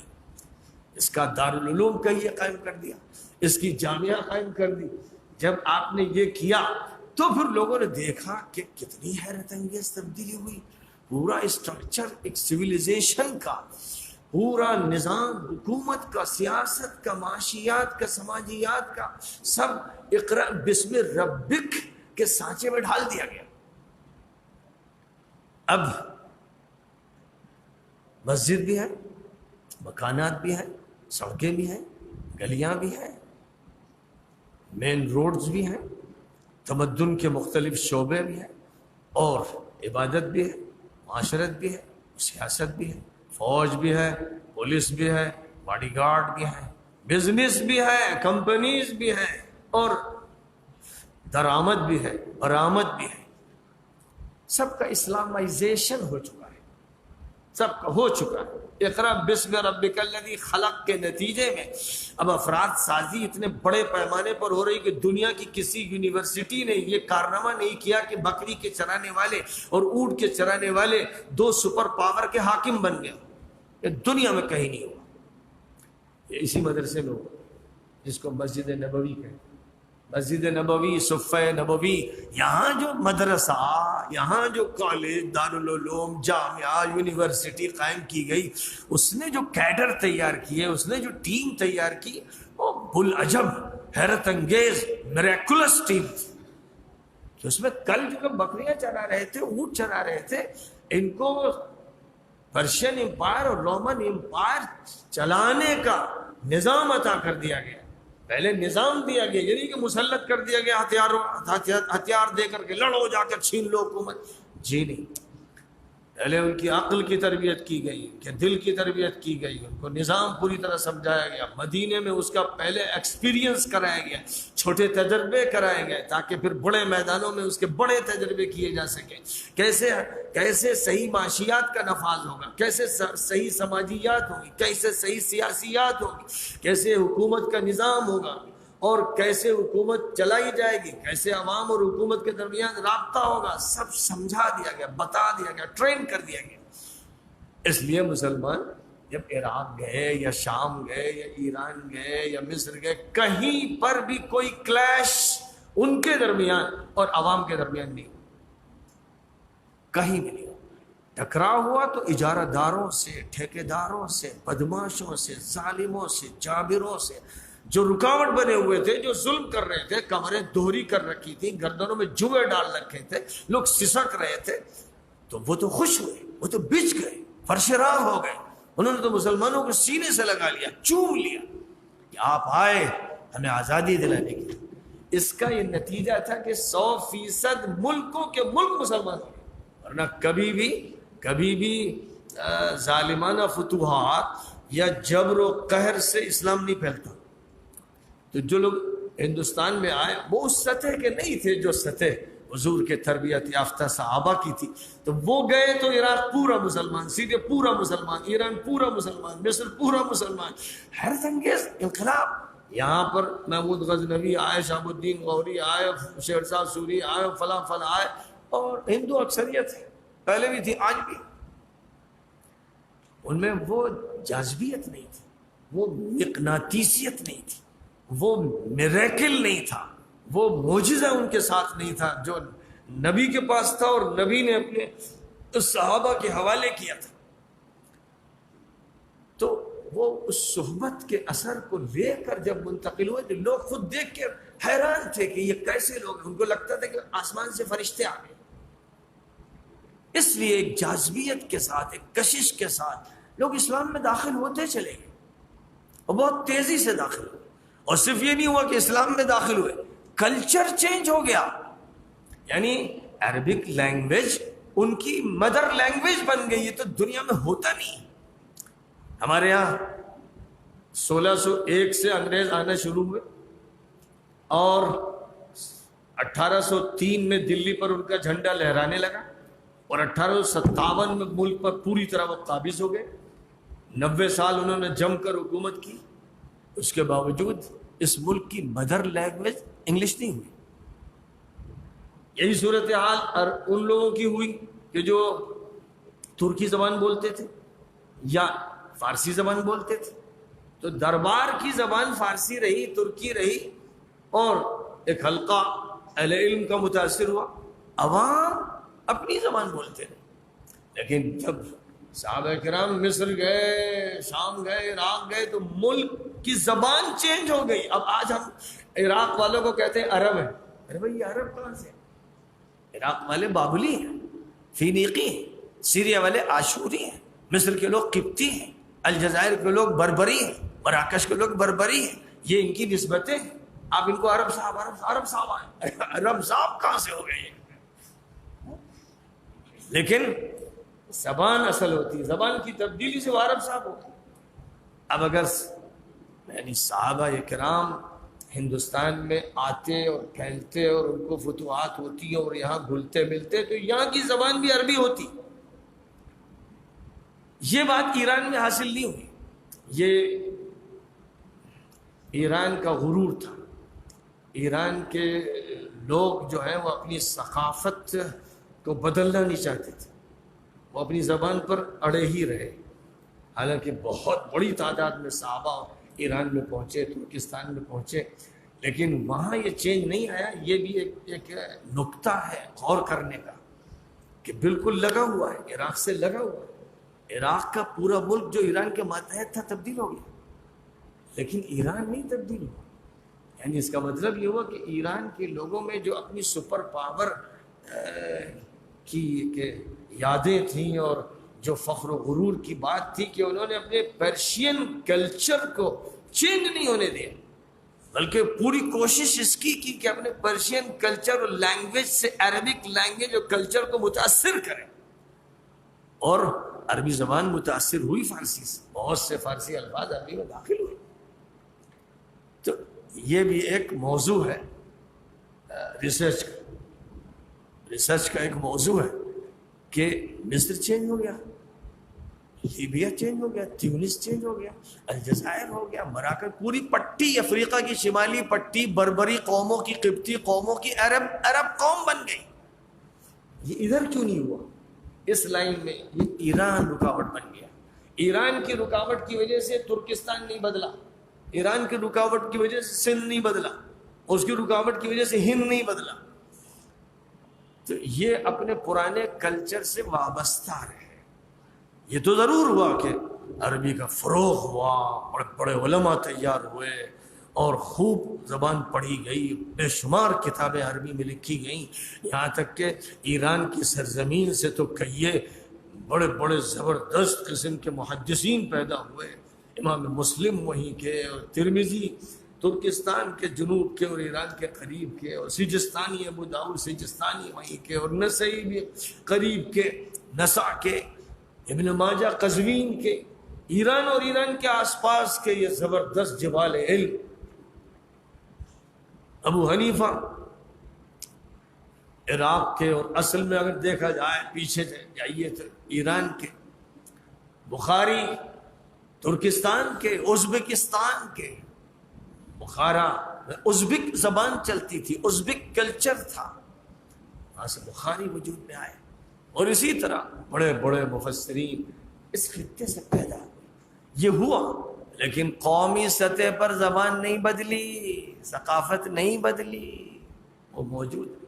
S2: اس کا دارالعلوم کہیے قائم کر دیا، اس کی جامعہ قائم کر دی۔ جب آپ نے یہ کیا تو پھر لوگوں نے دیکھا کہ کتنی حیرت انگیز تبدیلی ہوئی، پورا اسٹرکچر ایک سویلائزیشن کا، پورا نظام حکومت کا، سیاست کا، معاشیات کا، سماجیات کا، سب اقرا بسم ربک کے سانچے میں ڈھال دیا گیا۔ اب مسجد بھی ہے، مکانات بھی ہیں، سڑکیں بھی ہیں، گلیاں بھی ہیں، مین روڈز بھی ہیں، تمدن کے مختلف شعبے بھی ہیں، اور عبادت بھی ہے، معاشرت بھی ہے، سیاست بھی ہے، فوج بھی ہے، پولیس بھی ہے، باڈی گارڈ بھی ہے، بزنس بھی ہے، کمپنیز بھی ہیں، اور درآمد بھی ہے، برآمد بھی ہے۔ سب کا اسلامائزیشن ہو چکا ہے، سب کا ہو چکا ہے۔ اقرا بسم ربک الذی خلق کے نتیجے میں اب افراد سازی اتنے بڑے پیمانے پر ہو رہی کہ دنیا کی کسی یونیورسٹی نے یہ کارنامہ نہیں کیا کہ بکری کے چرانے والے اور اونٹ کے چرانے والے دو سپر پاور کے حاکم بن گئے، یہ دنیا میں کہیں نہیں ہوا۔ یہ اسی مدرسے میں ہوا جس کو مسجد نبوی کہتے ہیں، مسجد نبوی، صفہ نبوی۔ یہاں جو مدرسہ، یہاں جو کالج، دارالعلوم، جامعہ، یونیورسٹی قائم کی گئی، اس نے جو کیڈر تیار کیے، اس نے جو ٹیم تیار کی، وہ بلعجب، حیرت انگیز، میریکولس ٹیم تھی کہ اس میں کل جو بکریاں چرا رہے تھے، اونٹ چرا رہے تھے، ان کو پرشین امپائر اور رومن امپائر چلانے کا نظام عطا کر دیا گیا۔ پہلے نظام دیا گیا، یعنی کہ مسلط کر دیا گیا، ہتھیار دے کر کے لڑو، جا کر چھین لو حکومت، جی نہیں۔ پہلے ان کی عقل کی تربیت کی گئی، ان کے دل کی تربیت کی گئی، ان کو نظام پوری طرح سمجھایا گیا، مدینے میں اس کا پہلے ایکسپیرینس کرایا گیا، چھوٹے تجربے کرائے گئے تاکہ پھر بڑے میدانوں میں اس کے بڑے تجربے کیے جا سکیں۔ کیسے صحیح معاشیات کا نفاذ ہوگا، کیسے صحیح سماجیات ہوگی، کیسے صحیح سیاسیات ہوگی، کیسے حکومت کا نظام ہوگا، اور کیسے حکومت چلائی جائے گی، کیسے عوام اور حکومت کے درمیان رابطہ ہوگا، سب سمجھا دیا گیا، بتا دیا گیا، ٹرین کر دیا گیا۔ اس لیے مسلمان جب عراق گئے یا شام گئے یا ایران گئے یا مصر گئے، کہیں پر بھی کوئی کلیش ان کے درمیان اور عوام کے درمیان نہیں، کہیں بھی نہیں۔ ٹکراؤ ہوا تو اجارہ داروں سے، ٹھیکیداروں سے، بدماشوں سے، ظالموں سے، جابروں سے، جو رکاوٹ بنے ہوئے تھے، جو ظلم کر رہے تھے، کمریں دوہری کر رکھی تھی، گردنوں میں جوئے ڈال رکھے تھے، لوگ سسک رہے تھے، تو وہ تو خوش ہوئے، وہ تو بچ گئے، فرش راہ ہو گئے۔ انہوں نے تو مسلمانوں کو سینے سے لگا لیا، چوم لیا کہ آپ آئے ہمیں آزادی دلانے کی۔ اس کا یہ نتیجہ تھا کہ 100% ملکوں کے ملک مسلمان ہو گئے، ورنہ کبھی بھی ظالمانہ فتوحات یا جبر و قہر سے اسلام نہیں پھیلتا۔ تو جو لوگ ہندوستان میں آئے وہ اس سطح کے نہیں تھے جو سطح حضور کے تربیت یافتہ صحابہ کی تھی، تو وہ گئے تو عراق پورا مسلمان، سیریہ پورا مسلمان، ایران پورا مسلمان، مصر پورا مسلمان، حیرت انگیز انقلاب۔ یہاں پر محمود غزنوی آئے، شہاب الدین غوری آئے، شہرزاد سوری آئے، فلاں آئے، اور ہندو اکثریت ہے، پہلے بھی تھی آج بھی۔ ان میں وہ جاذبیت نہیں تھی، وہ مقناطیسیت نہیں تھی، وہ میریکل نہیں تھا، وہ معجزہ ان کے ساتھ نہیں تھا جو نبی کے پاس تھا اور نبی نے اپنے اس صحابہ کے حوالے کیا تھا۔ تو وہ اس صحبت کے اثر کو لے کر جب منتقل ہوئے تو لوگ خود دیکھ کے حیران تھے کہ یہ کیسے لوگ ہیں، ان کو لگتا تھا کہ آسمان سے فرشتے آ گئے۔ اس لیے ایک جاذبیت کے ساتھ، ایک کشش کے ساتھ لوگ اسلام میں داخل ہوتے چلے گئے، اور بہت تیزی سے داخل ہوئے۔ اور صرف یہ نہیں ہوا کہ اسلام میں داخل ہوئے، کلچر چینج ہو گیا، یعنی عربک لینگویج ان کی مدر لینگویج بن گئی۔ یہ تو دنیا میں ہوتا نہیں۔ ہمارے یہاں 1601 سے انگریز آنا شروع ہوئے، اور 1803 میں دلی پر ان کا جھنڈا لہرانے لگا، اور 1857 میں ملک پر پوری طرح وہ قابض ہو گئے۔ 90 سال انہوں نے جم کر حکومت کی، اس کے باوجود اس ملک کی مدر لینگویج انگلش نہیں ہوئی. یہی صورتحال اور ان لوگوں کی ہوئی کہ جو ترکی زبان بولتے تھے یا فارسی زبان بولتے تھے. تو دربار کی زبان فارسی رہی، ترکی رہی، اور ایک حلقہ اہل علم کا متاثر ہوا. عوام اپنی زبان بولتے رہے. لیکن جب صحابہ کرام مصر گئے، شام گئے، عراق گئے، تو ملک کی زبان چینج ہو گئی. اب آج ہم عراق والوں کو کہتے ہیں عرب ہیں. ارے بھائی یہ عرب کہاں سے؟ عراق والے بابلی ہیں، فینیقی ہیں، سیریا والے آشوری ہیں، مصر کے لوگ قبطی ہیں، الجزائر کے لوگ بربری ہیں، مراکش کے لوگ بربری ہیں. یہ ان کی نسبتیں ہیں. آپ ان کو عرب صاحب عرب صاحب آئے. عرب صاحب کہاں سے ہو گئے؟ لیکن زبان اصل ہوتی ہے، زبان کی تبدیلی سے وہ عرب صاحب ہوتی. اب اگر یعنی صحابہ کرام ہندوستان میں آتے اور پھیلتے اور ان کو فتوحات ہوتی اور یہاں گھلتے ملتے تو یہاں کی زبان بھی عربی ہوتی. یہ بات ایران میں حاصل نہیں ہوئی. یہ ایران کا غرور تھا. ایران کے لوگ جو ہیں وہ اپنی ثقافت کو بدلنا نہیں چاہتے تھے. وہ اپنی زبان پر اڑے ہی رہے. حالانکہ بہت بڑی تعداد میں صحابہ ایران میں پہنچے، ترکستان میں پہنچے، لیکن وہاں یہ چینج نہیں آیا. یہ بھی ایک نکتہ ہے غور کرنے کا کہ بالکل لگا ہوا ہے، عراق سے لگا ہوا ہے. عراق کا پورا ملک جو ایران کے ماتحت تھا تبدیل ہو گیا، لیکن ایران نہیں تبدیل ہوا. یعنی اس کا مطلب یہ ہوا کہ ایران کے لوگوں میں جو اپنی سپر پاور کی یادیں تھیں اور جو فخر و غرور کی بات تھی کہ انہوں نے اپنے پرشین کلچر کو چینج نہیں ہونے دیا، بلکہ پوری کوشش اس کی کہ اپنے پرشین کلچر اور لینگویج سے عربک لینگویج اور کلچر کو متاثر کریں. اور عربی زبان متاثر ہوئی فارسی سے، بہت سے فارسی الفاظ عربی میں داخل ہوئے. تو یہ بھی ایک موضوع ہے ریسرچ کا ایک موضوع ہے کہ مصر چینج ہو گیا، لیبیا چینج ہو گیا، تیونس چینج ہو گیا، الجزائر ہو گیا، مراکش، پوری پٹی افریقہ کی شمالی پٹی بربری قوموں کی، قبطی قوموں کی عرب قوم بن گئی. یہ ادھر کیوں نہیں ہوا؟ اس لائن میں یہ ایران رکاوٹ بن گیا. ایران کی رکاوٹ کی وجہ سے ترکستان نہیں بدلا، ایران کی رکاوٹ کی وجہ سے سندھ نہیں بدلا، اس کی رکاوٹ کی وجہ سے ہند نہیں بدلا. تو یہ اپنے پرانے کلچر سے وابستہ رہے. یہ تو ضرور ہوا کہ عربی کا فروغ ہوا، بڑے بڑے علماء تیار ہوئے اور خوب زبان پڑھی گئی، بے شمار کتابیں عربی میں لکھی گئیں، یہاں تک کہ ایران کی سرزمین سے تو کئیے بڑے بڑے زبردست قسم کے محدثین پیدا ہوئے. امام مسلم وہیں کے، اور ترمذی ترکستان کے جنوب کے اور ایران کے قریب کے، اور سجستانی ابو داؤد سجستانی وہیں کے، اور نسائی بھی قریب کے، نسا کے، ابن ماجہ قزوین کے. ایران اور ایران کے آس پاس کے یہ زبردست جبال علم. ابو حنیفہ عراق کے، اور اصل میں اگر دیکھا جائے پیچھے جائیے تو ایران کے. بخاری ترکستان کے، ازبکستان کے. بخارا میں ازبک زبان چلتی تھی، ازبک کلچر تھا، وہاں سے بخاری وجود میں آئے. اور اسی طرح بڑے بڑے مفسرین اس خطے سے پیدا ہوئے. یہ ہوا، لیکن قومی سطح پر زبان نہیں بدلی، ثقافت نہیں بدلی، وہ موجود ہے.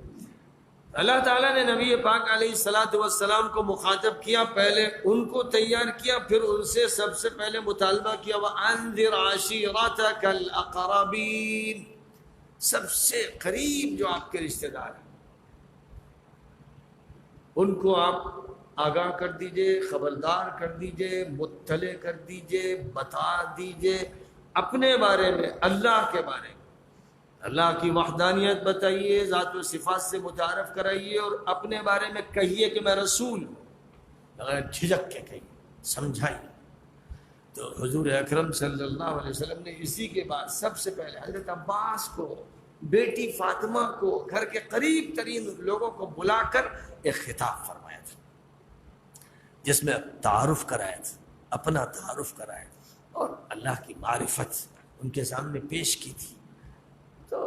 S2: اللہ تعالیٰ نے نبی پاک علیہ السلام کو مخاطب کیا، پہلے ان کو تیار کیا، پھر ان سے سب سے پہلے مطالبہ کیا وَأَنذِرْ عَشِيرَتَكَ الْأَقْرَبِينَ. سب سے قریب جو آپ کے رشتہ دار ہیں ان کو آپ آگاہ کر دیجئے، خبردار کر دیجئے، مطلع کر دیجئے، بتا دیجئے اپنے بارے میں، اللہ کے بارے میں. اللہ کی وحدانیت بتائیے، ذات و صفات سے متعارف کرائیے، اور اپنے بارے میں کہیے کہ میں رسول ہوں، بغیر جھجک کے کہیے، سمجھائیے. تو حضور اکرم صلی اللہ علیہ وسلم نے اسی کے بعد سب سے پہلے حضرت عباس کو، بیٹی فاطمہ کو، گھر کے قریب ترین لوگوں کو بلا کر ایک خطاب فرمایا تھا، جس میں تعارف کرایا تھا، اپنا تعارف کرایا، اور اللہ کی معرفت ان کے سامنے پیش کی تھی. تو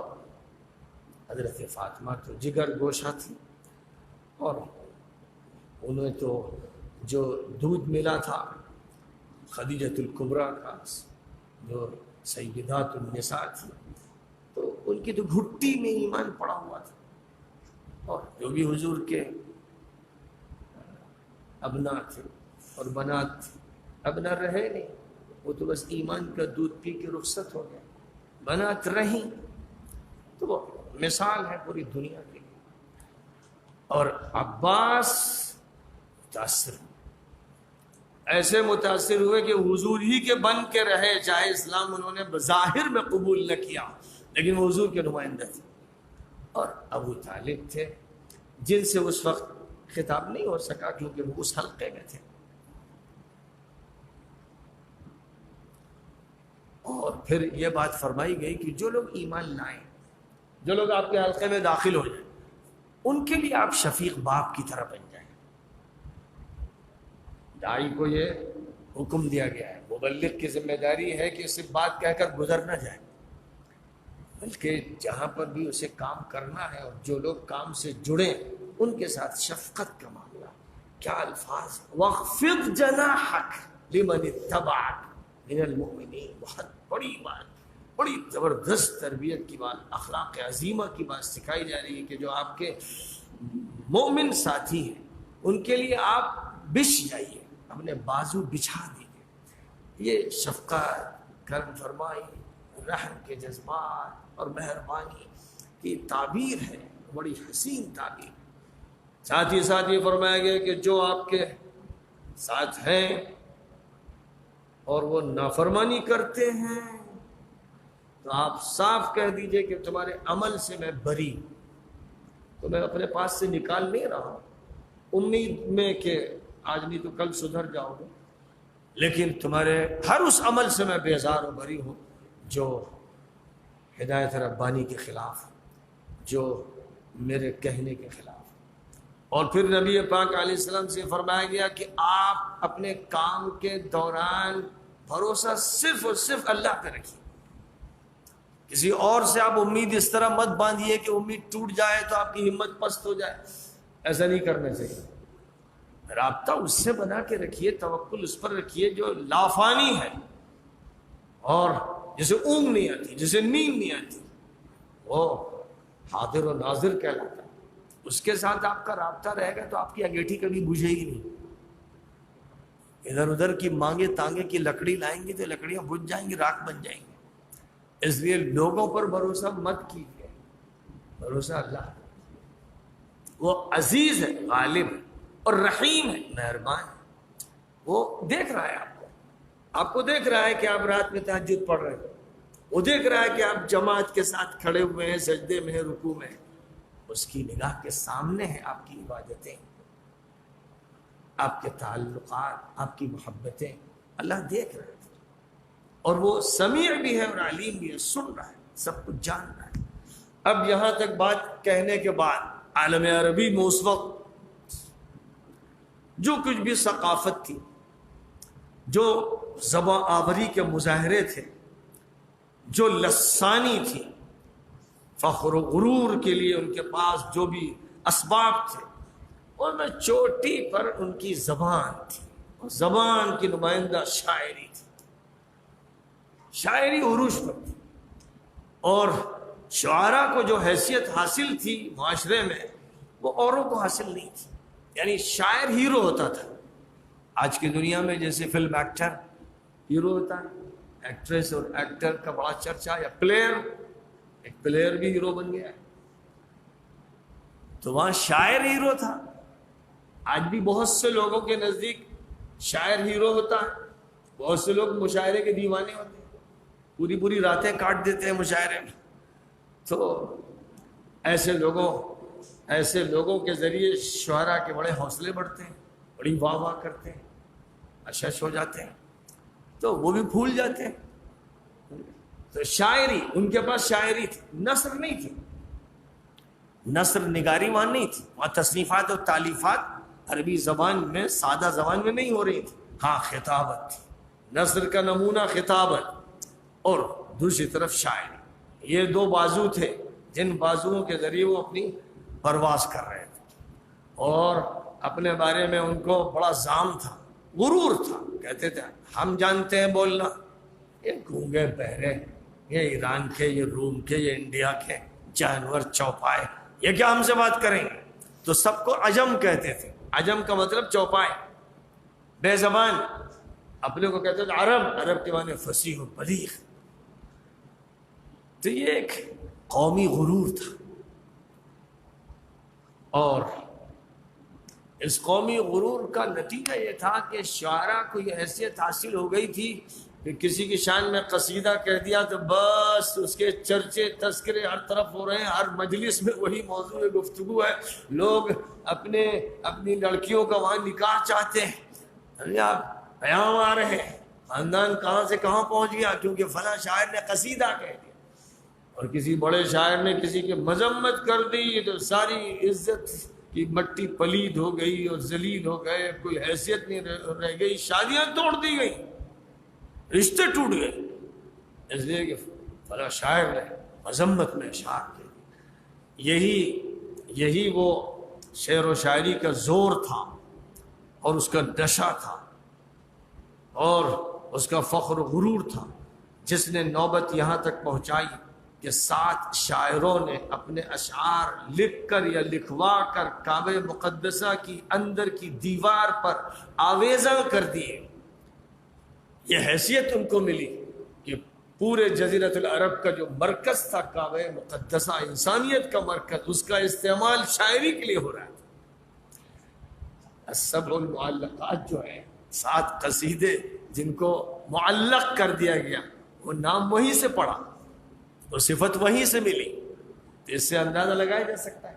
S2: حضرت فاطمہ تو جگر گوشہ تھی، اور انہیں تو جو دودھ ملا تھا خدیجۃ الکبریٰ کا، جو سیدات النساء تھی، تو ان کی تو گھٹی میں ایمان پڑا ہوا تھا. اور جو بھی حضور کے ابنا تھے اور بنات تھے، ابنا رہے نہیں، وہ تو بس ایمان کا دودھ پی کے رخصت ہو گئے، بنات رہیں تو وہ مثال ہے پوری دنیا کے لیے. اور عباس متاثر ایسے متاثر ہوئے کہ حضور ہی کے بن کے رہے، چاہے اسلام انہوں نے بظاہر میں قبول نہ کیا لیکن وہ حضور کے نمائندہ تھے. اور ابو طالب تھے جن سے اس وقت خطاب نہیں ہو سکا کیونکہ وہ اس حلقے میں تھے. اور پھر یہ بات فرمائی گئی کہ جو لوگ ایمان لائیں، جو لوگ آپ کے حلقے میں داخل ہو جائیں، ان کے لیے آپ شفیق باپ کی طرح بن جائیں. داعی کو یہ حکم دیا گیا ہے، مبلغ کی ذمہ داری ہے کہ صرف بات کہہ کر گزر نہ جائے، بلکہ جہاں پر بھی اسے کام کرنا ہے اور جو لوگ کام سے جڑیں ان کے ساتھ شفقت کا معاملہ. کیا الفاظ، وَاخْفِضْ جَنَاحَكَ لِمَنِ اتَّبَعَكَ مِنَ الْمُؤْمِنِينَ. بہت بڑی بات، بڑی زبردست تربیت کی بات، اخلاق عظیمہ کی بات سکھائی جا رہی ہے کہ جو آپ کے مومن ساتھی ہیں ان کے لیے آپ بچھ جائیے، اپنے بازو بچھا دیجیے. یہ شفقت، کرم فرمائی، رحم کے جذبات اور مہربانی کی تعبیر ہے، بڑی حسین تعبیر. ساتھ ہی ساتھ یہ فرمایا گیا کہ جو آپ کے ساتھ ہیں اور وہ نافرمانی کرتے ہیں تو آپ صاف کہہ دیجئے کہ تمہارے عمل سے میں بری، تو میں اپنے پاس سے نکال نہیں رہا ہوں امید میں کہ آج نہیں تو کل سدھر جاؤ گے، لیکن تمہارے ہر اس عمل سے میں بیزار و بری ہوں جو ہدایت ربانی کے خلاف، جو میرے کہنے کے خلاف. اور پھر نبی پاک علیہ السلام سے فرمایا گیا کہ آپ اپنے کام کے دوران بھروسہ صرف اور صرف اللہ پہ رکھیے. کسی اور سے آپ امید اس طرح مت باندھیے کہ امید ٹوٹ جائے تو آپ کی ہمت پست ہو جائے. ایسا نہیں کرنا چاہیے. رابطہ اس سے بنا کے رکھیے، توکل اس پر رکھیے جو لافانی ہے اور جسے اونگ نہیں آتی، جسے نیند نہیں آتی، وہ حاضر و ناظر کہلاتا ہے. اس کے ساتھ آپ کا رابطہ رہے گا تو آپ کی انگیٹھی کبھی بجھے گی نہیں. ادھر ادھر کی مانگے تانگے کی لکڑی لائیں گے تو لکڑیاں بجھ جائیں گی، راکھ بن جائیں گی. اس لیے لوگوں پر بھروسہ مت کیجیے، بھروسہ اللہ. وہ عزیز ہے، غالب ہے اور رحیم ہے، مہربان ہے. وہ دیکھ رہا ہے آپ کو دیکھ رہا ہے کہ آپ رات میں تہجد پڑھ رہے ہیں، وہ دیکھ رہا ہے کہ آپ جماعت کے ساتھ کھڑے ہوئے ہیں، سجدے میں ہیں، رکوع میں. اس کی نگاہ کے سامنے ہے آپ کی عبادتیں، آپ کے تعلقات، آپ کی محبتیں. اللہ دیکھ رہا ہے اور وہ سمیع بھی ہے اور علیم بھی ہے، سن رہا ہے، سب کچھ جان رہا ہے. اب یہاں تک بات کہنے کے بعد عالم عربی میں اس وقت جو کچھ بھی ثقافت تھی، جو زبان آوری کے مظاہرے تھے، جو لسانی تھی، فخر و غرور کے لیے ان کے پاس جو بھی اسباب تھے، ان میں چوٹی پر ان کی زبان تھی. اور زبان کی نمائندہ شاعری تھی، شاعری عروج پر تھی. اور شعراء کو جو حیثیت حاصل تھی معاشرے میں وہ اوروں کو حاصل نہیں تھی. یعنی شاعر ہیرو ہوتا تھا. آج کی دنیا میں جیسے فلم ایکٹر ہیرو ہوتا ہے، ایکٹریس اور ایکٹر کا بڑا چرچا، یا پلیئر، ایک پلیئر بھی ہیرو بن گیا ہے. تو وہاں شاعر ہیرو تھا. آج بھی بہت سے لوگوں کے نزدیک شاعر ہیرو ہوتا ہے. بہت سے لوگ مشاعرے کے دیوانے ہوتے ہیں، پوری پوری راتیں کاٹ دیتے ہیں مشاعرے میں. تو ایسے لوگوں کے ذریعے شعراء کے بڑے حوصلے بڑھتے ہیں، بڑی واہ واہ کرتے ہیں، اشش ہو جاتے ہیں، تو وہ بھی پھول جاتے ہیں. تو شاعری، ان کے پاس شاعری تھی، نثر نہیں تھی. نثر نگاری وہاں نہیں تھی. وہاں تصنیفات اور تالیفات عربی زبان میں، سادہ زبان میں نہیں ہو رہی تھی. ہاں خطابت تھی، نثر کا نمونہ خطابت. اور دوسری طرف شاعری. یہ دو بازو تھے جن بازوؤں کے ذریعے وہ اپنی پرواز کر رہے تھے. اور اپنے بارے میں ان کو بڑا زعم تھا, غرور تھا. کہتے تھے ہم جانتے ہیں بولنا, یہ گونگے بہرے, یہ ایران کے, یہ روم کے, یہ انڈیا کے جانور چوپائے, یہ کیا ہم سے بات کریں گے. تو سب کو عجم کہتے تھے. عجم کا مطلب چوپائے, بے زبان. اپنے کو کہتے تھے عرب, عرب کے معنی فصیح و بلیغ. تو یہ ایک قومی غرور تھا. اور اس قومی غرور کا نتیجہ یہ تھا کہ شاعرہ کو یہ حیثیت حاصل ہو گئی تھی کہ کسی کی شان میں قصیدہ کہہ دیا تو بس اس کے چرچے تذکرے ہر طرف ہو رہے ہیں, ہر مجلس میں وہی موضوع گفتگو ہے. لوگ اپنی لڑکیوں کا وہاں نکاح چاہتے ہیں, پیام آ رہے ہیں, خاندان کہاں سے کہاں پہنچ گیا کیونکہ فلاں شاعر نے قصیدہ کہہ دیا. اور کسی بڑے شاعر نے کسی کی مذمت کر دی تو ساری عزت کی مٹی پلید ہو گئی اور ذلیل ہو گئے, کوئی حیثیت نہیں رہ گئی, شادیاں توڑ دی گئی, رشتے ٹوٹ گئے, اس لیے کہ فلاں شاعر نے مذمت میں اشعار کہہ دی. یہی وہ شعر و شاعری کا زور تھا اور اس کا نشہ تھا اور اس کا فخر و غرور تھا, جس نے نوبت یہاں تک پہنچائی کہ 7 شاعروں نے اپنے اشعار لکھ کر یا لکھوا کر کعبہ مقدسہ کی اندر کی دیوار پر آویزاں کر دیے. یہ حیثیت ان کو ملی کہ پورے جزیرۃ العرب کا جو مرکز تھا کعبہ مقدسہ, انسانیت کا مرکز, اس کا استعمال شاعری کے لیے ہو رہا تھا. السبع المعلقات جو ہے 7 قصیدے جن کو معلق کر دیا گیا, وہ نام وہیں سے پڑا, وہ صفت وہیں سے ملی. تو اس سے اندازہ لگایا جا سکتا ہے.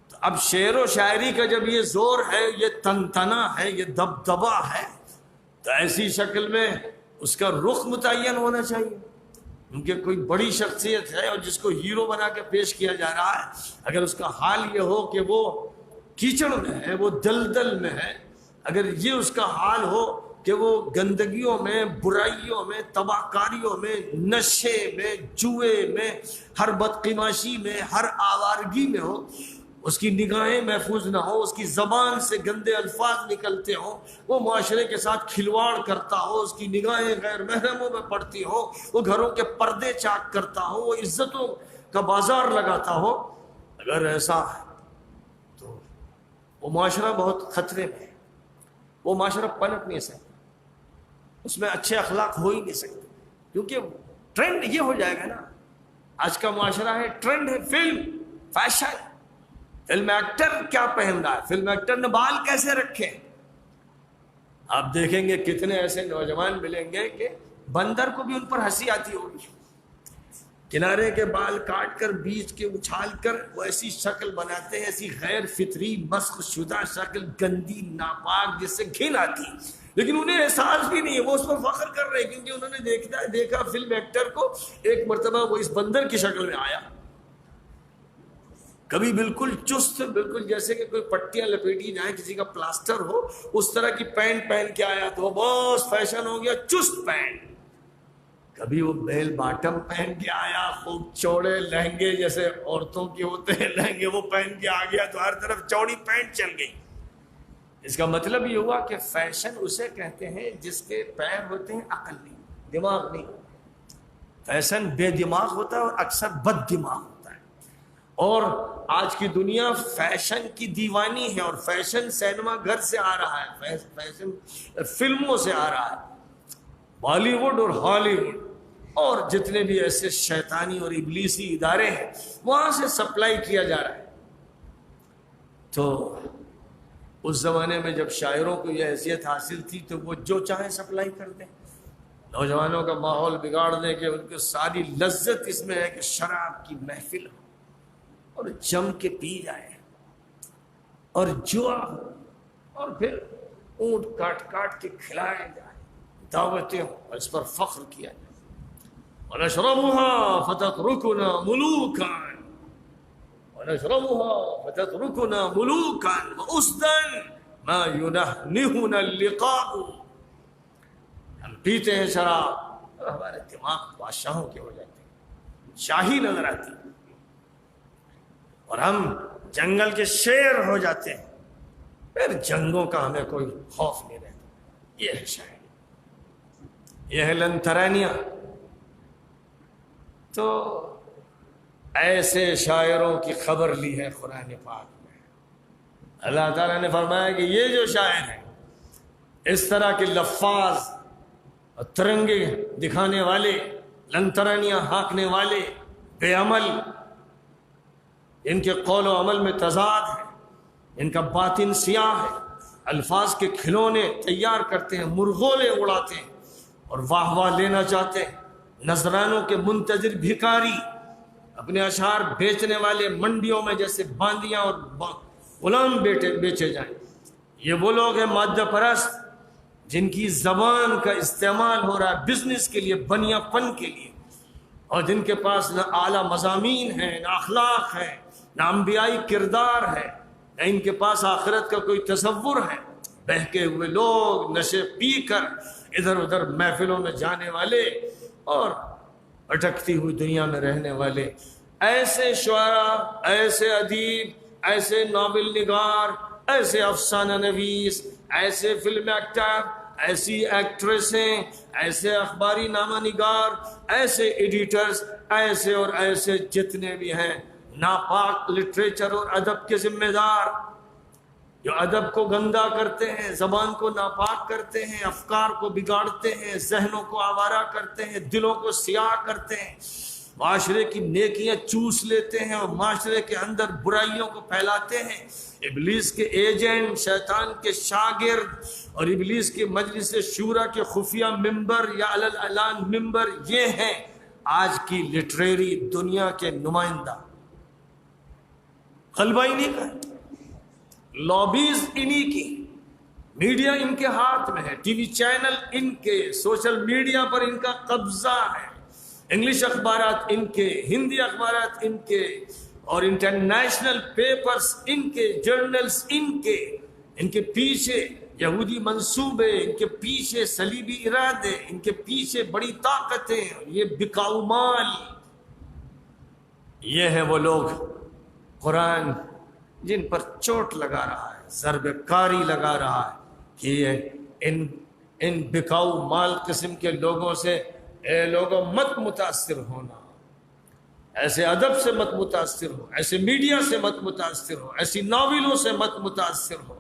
S2: تو اب شعر و شاعری کا جب یہ زور ہے, یہ تنتنا ہے, یہ دبدبا ہے, تو ایسی شکل میں اس کا رخ متعین ہونا چاہیے. کیونکہ کوئی بڑی شخصیت ہے اور جس کو ہیرو بنا کے پیش کیا جا رہا ہے, اگر اس کا حال یہ ہو کہ وہ کیچڑ میں ہے, وہ دلدل میں ہے, اگر یہ اس کا حال ہو کہ وہ گندگیوں میں, برائیوں میں, تباہ کاریوں میں, نشے میں, جوئے میں, ہر بدقماشی میں, ہر آوارگی میں ہو, اس کی نگاہیں محفوظ نہ ہو, اس کی زبان سے گندے الفاظ نکلتے ہوں, وہ معاشرے کے ساتھ کھلواڑ کرتا ہو, اس کی نگاہیں غیر محرموں میں پڑتی ہو, وہ گھروں کے پردے چاک کرتا ہو, وہ عزتوں کا بازار لگاتا ہو, اگر ایسا ہے تو وہ معاشرہ بہت خطرے میں ہے. وہ معاشرہ پنپ نہیں سکتا, اس میں اچھے اخلاق ہو ہی نہیں سکتے. کیونکہ ٹرینڈ یہ ہو جائے گا نا, آج کا معاشرہ ہے ٹرینڈ ہے فلم, فیشن. فلم ایکٹر کیا پہن رہا ہے, فلم ایکٹر نے بال کیسے رکھے. آپ دیکھیں گے کتنے ایسے نوجوان ملیں گے کہ بندر کو بھی ان پر ہنسی آتی ہوگی. کنارے کے بال کاٹ کر بیچ کے اچھال کر وہ ایسی شکل بناتے ہیں, ایسی غیر فطری مسخ شدہ شکل, گندی ناپاک, جس سے گھن آتی, لیکن انہیں احساس بھی نہیں ہے, وہ اس پر فخر کر رہے ہیں کیونکہ انہوں نے دیکھا فلم ایکٹر کو ایک مرتبہ وہ اس بندر کی شکل میں آیا, کبھی بالکل چست, بالکل جیسے کہ کوئی پٹیاں لپیٹی جائیں, کسی کا پلاسٹر ہو, اس طرح کی پینٹ پہن کے آیا تو وہ بہت فیشن ہو گیا, چست پینٹ. کبھی وہ بیل باٹم پہن کے آیا, خوب چوڑے لہنگے جیسے عورتوں کے ہوتے ہیں لہنگے, وہ پہن کے آ گیا تو ہر طرف چوڑی پینٹ چل گئی. اس کا مطلب یہ ہوا کہ فیشن اسے کہتے ہیں جس کے پیر ہوتے ہیں عقل نہیں, دماغ نہیں. فیشن بے دماغ ہوتا ہے اور اکثر بد دماغ ہوتا ہے. اور آج کی دنیا فیشن کی دیوانی ہے, اور فیشن سینما گھر سے آ رہا ہے, فیشن فلموں سے آ رہا ہے, بالی ووڈ اور ہالی ووڈ اور جتنے بھی ایسے شیطانی اور ابلیسی ادارے ہیں وہاں سے سپلائی کیا جا رہا ہے. تو اس زمانے میں جب شاعروں کو یہ حیثیت حاصل تھی تو وہ جو چاہیں سپلائی کر دیں, نوجوانوں کا ماحول بگاڑ دیں کہ ان کو ساری لذت اس میں ہے کہ شراب کی محفل ہو اور جم کے پی جائے اور جوا ہو اور پھر اونٹ کاٹ کاٹ کے کھلائے جائے, دعوتیں ہوں اور اس پر فخر کیا جائے. وَنَشْرَبُهَا فَتَتْرُكُنَا مُلُوكًا وَنَشْرَبُهَا فَتَتْرُكُنَا مُلُوكًا وَأُسْدًا مَا يُنَهْنِهُنَا اللِّقَاءُ. ہم پیتے ہیں شراب تو ہمارے دماغ بادشاہوں کے ہو جاتے ہیں، شاہی نظر آتی ہے، اور ہم جنگل کے شیر ہو جاتے ہیں، پھر جنگوں کا ہمیں کوئی خوف نہیں رہتا۔ یہ ہے شاعری، یہ ہے لنترانیہ۔ تو ایسے شاعروں کی خبر لی ہے قرآن پاک میں۔ اللہ تعالیٰ نے فرمایا کہ یہ جو شاعر ہیں، اس طرح کے لفاظ اور ترنگے دکھانے والے، لنترانیاں ہانکنے والے، بے عمل، ان کے قول و عمل میں تضاد ہے، ان کا باطن سیاہ ہے، الفاظ کے کھلونے تیار کرتے ہیں، مرغولے اڑاتے ہیں اور واہ واہ لینا چاہتے ہیں، نذرانوں کے منتظر بھکاری، اپنے اشعار بیچنے والے منڈیوں میں جیسے باندیاں اور غلام بیچے جائیں۔ یہ وہ لوگ ہیں مادہ پرست، جن کی زبان کا استعمال ہو رہا ہے بزنس کے لیے، بنیا پن کے لیے، اور جن کے پاس نہ اعلیٰ مضامین ہیں، نہ اخلاق ہے، نہ انبیائی کردار ہے، نہ ان کے پاس آخرت کا کوئی تصور ہے۔ بہکے ہوئے لوگ، نشے پی کر ادھر ادھر محفلوں میں جانے والے اور اٹکتی ہوئی دنیا میں رہنے والے، ایسے شعراء، ایسے ادیب، ایسے ناول نگار، ایسے افسانہ نویس، ایسے فلم ایکٹر، ایسی ایکٹریسیں، ایسے اخباری نامہ نگار، ایسے ایڈیٹرز، ایسے اور ایسے جتنے بھی ہیں ناپاک لٹریچر اور ادب کے ذمہ دار، جو ادب کو گندا کرتے ہیں، زبان کو ناپاک کرتے ہیں، افکار کو بگاڑتے ہیں، ذہنوں کو آوارہ کرتے ہیں، دلوں کو سیاہ کرتے ہیں، معاشرے کی نیکیاں چوس لیتے ہیں اور معاشرے کے اندر برائیوں کو پھیلاتے ہیں۔ ابلیس کے ایجنٹ، شیطان کے شاگرد اور ابلیس کے مجلس شورا کے خفیہ ممبر یا علی الاعلان ممبر، یہ ہیں آج کی لٹریری دنیا کے نمائندہ۔ غلبہ انہی کا ہے، لابیز انہی کی، میڈیا ان کے ہاتھ میں ہے، ٹی وی چینل ان کے، سوشل میڈیا پر ان کا قبضہ ہے، انگلش اخبارات ان کے، ہندی اخبارات ان کے، اور انٹرنیشنل پیپرز ان کے، جرنلز ان کے پیچھے یہودی منصوبے، ان کے پیچھے صلیبی ارادے، ان کے پیچھے بڑی طاقتیں، یہ بکاؤ مال۔ یہ ہیں وہ لوگ، قرآن جن پر چوٹ لگا رہا ہے، ضرب کاری لگا رہا ہے کہ یہ ان بکاؤ مال قسم کے لوگوں سے، اے لوگوں مت متاثر ہونا، ایسے ادب سے مت متاثر ہو، ایسے میڈیا سے مت متاثر ہو، ایسی ناولوں سے مت متاثر ہو،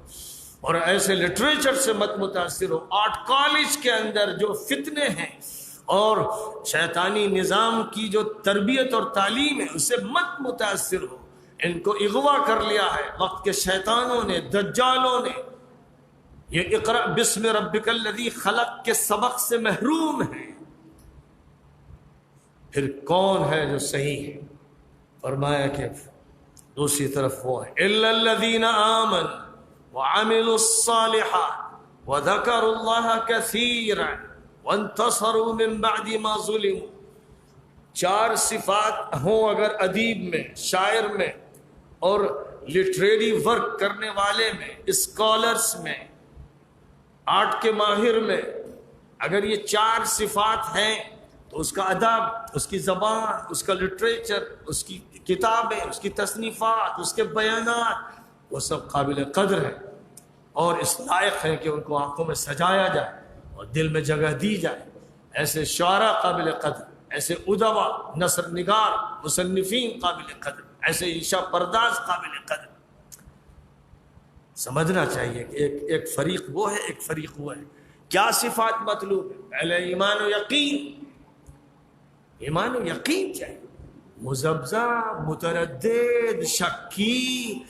S2: اور ایسے لٹریچر سے مت متاثر ہو۔ آرٹ کالج کے اندر جو فتنے ہیں اور شیطانی نظام کی جو تربیت اور تعلیم ہے، اس سے مت متاثر ہو۔ ان کو اغوا کر لیا ہے وقت کے شیطانوں نے، دجالوں نے۔ یہ اقرأ بسم ربک الذی خلق کے سبق سے محروم ہیں۔ پھر کون ہے جو صحیح ہے؟ فرمایا کہ دوسری طرف وہ ہے الا الذین آمنوا وعملوا الصالحات وذکروا اللہ کثیرا وانتصروا من بعد ما ظلموا۔ چار صفات ہوں اگر ادیب میں، شاعر میں اور لٹریری ورک کرنے والے میں، اسکالرز میں، آرٹ کے ماہر میں، اگر یہ چار صفات ہیں تو اس کا ادب، اس کی زبان، اس کا لٹریچر، اس کی کتابیں، اس کی تصنیفات، اس کے بیانات، وہ سب قابل قدر ہیں اور اس لائق ہیں کہ ان کو آنکھوں میں سجایا جائے اور دل میں جگہ دی جائے۔ ایسے شعراء قابل قدر، ایسے ادبا، نثر نگار، مصنفین قابل قدر، ایسے انشاء پرداز قابل قدر۔ سمجھنا چاہیے کہ ایک فریق وہ ہے، ایک فریق وہ ہے۔ کیا صفات مطلوب ہے؟ پہلے ایمان و یقین، ایمان و یقین چاہیے۔ مذبذب، متردد، شکی،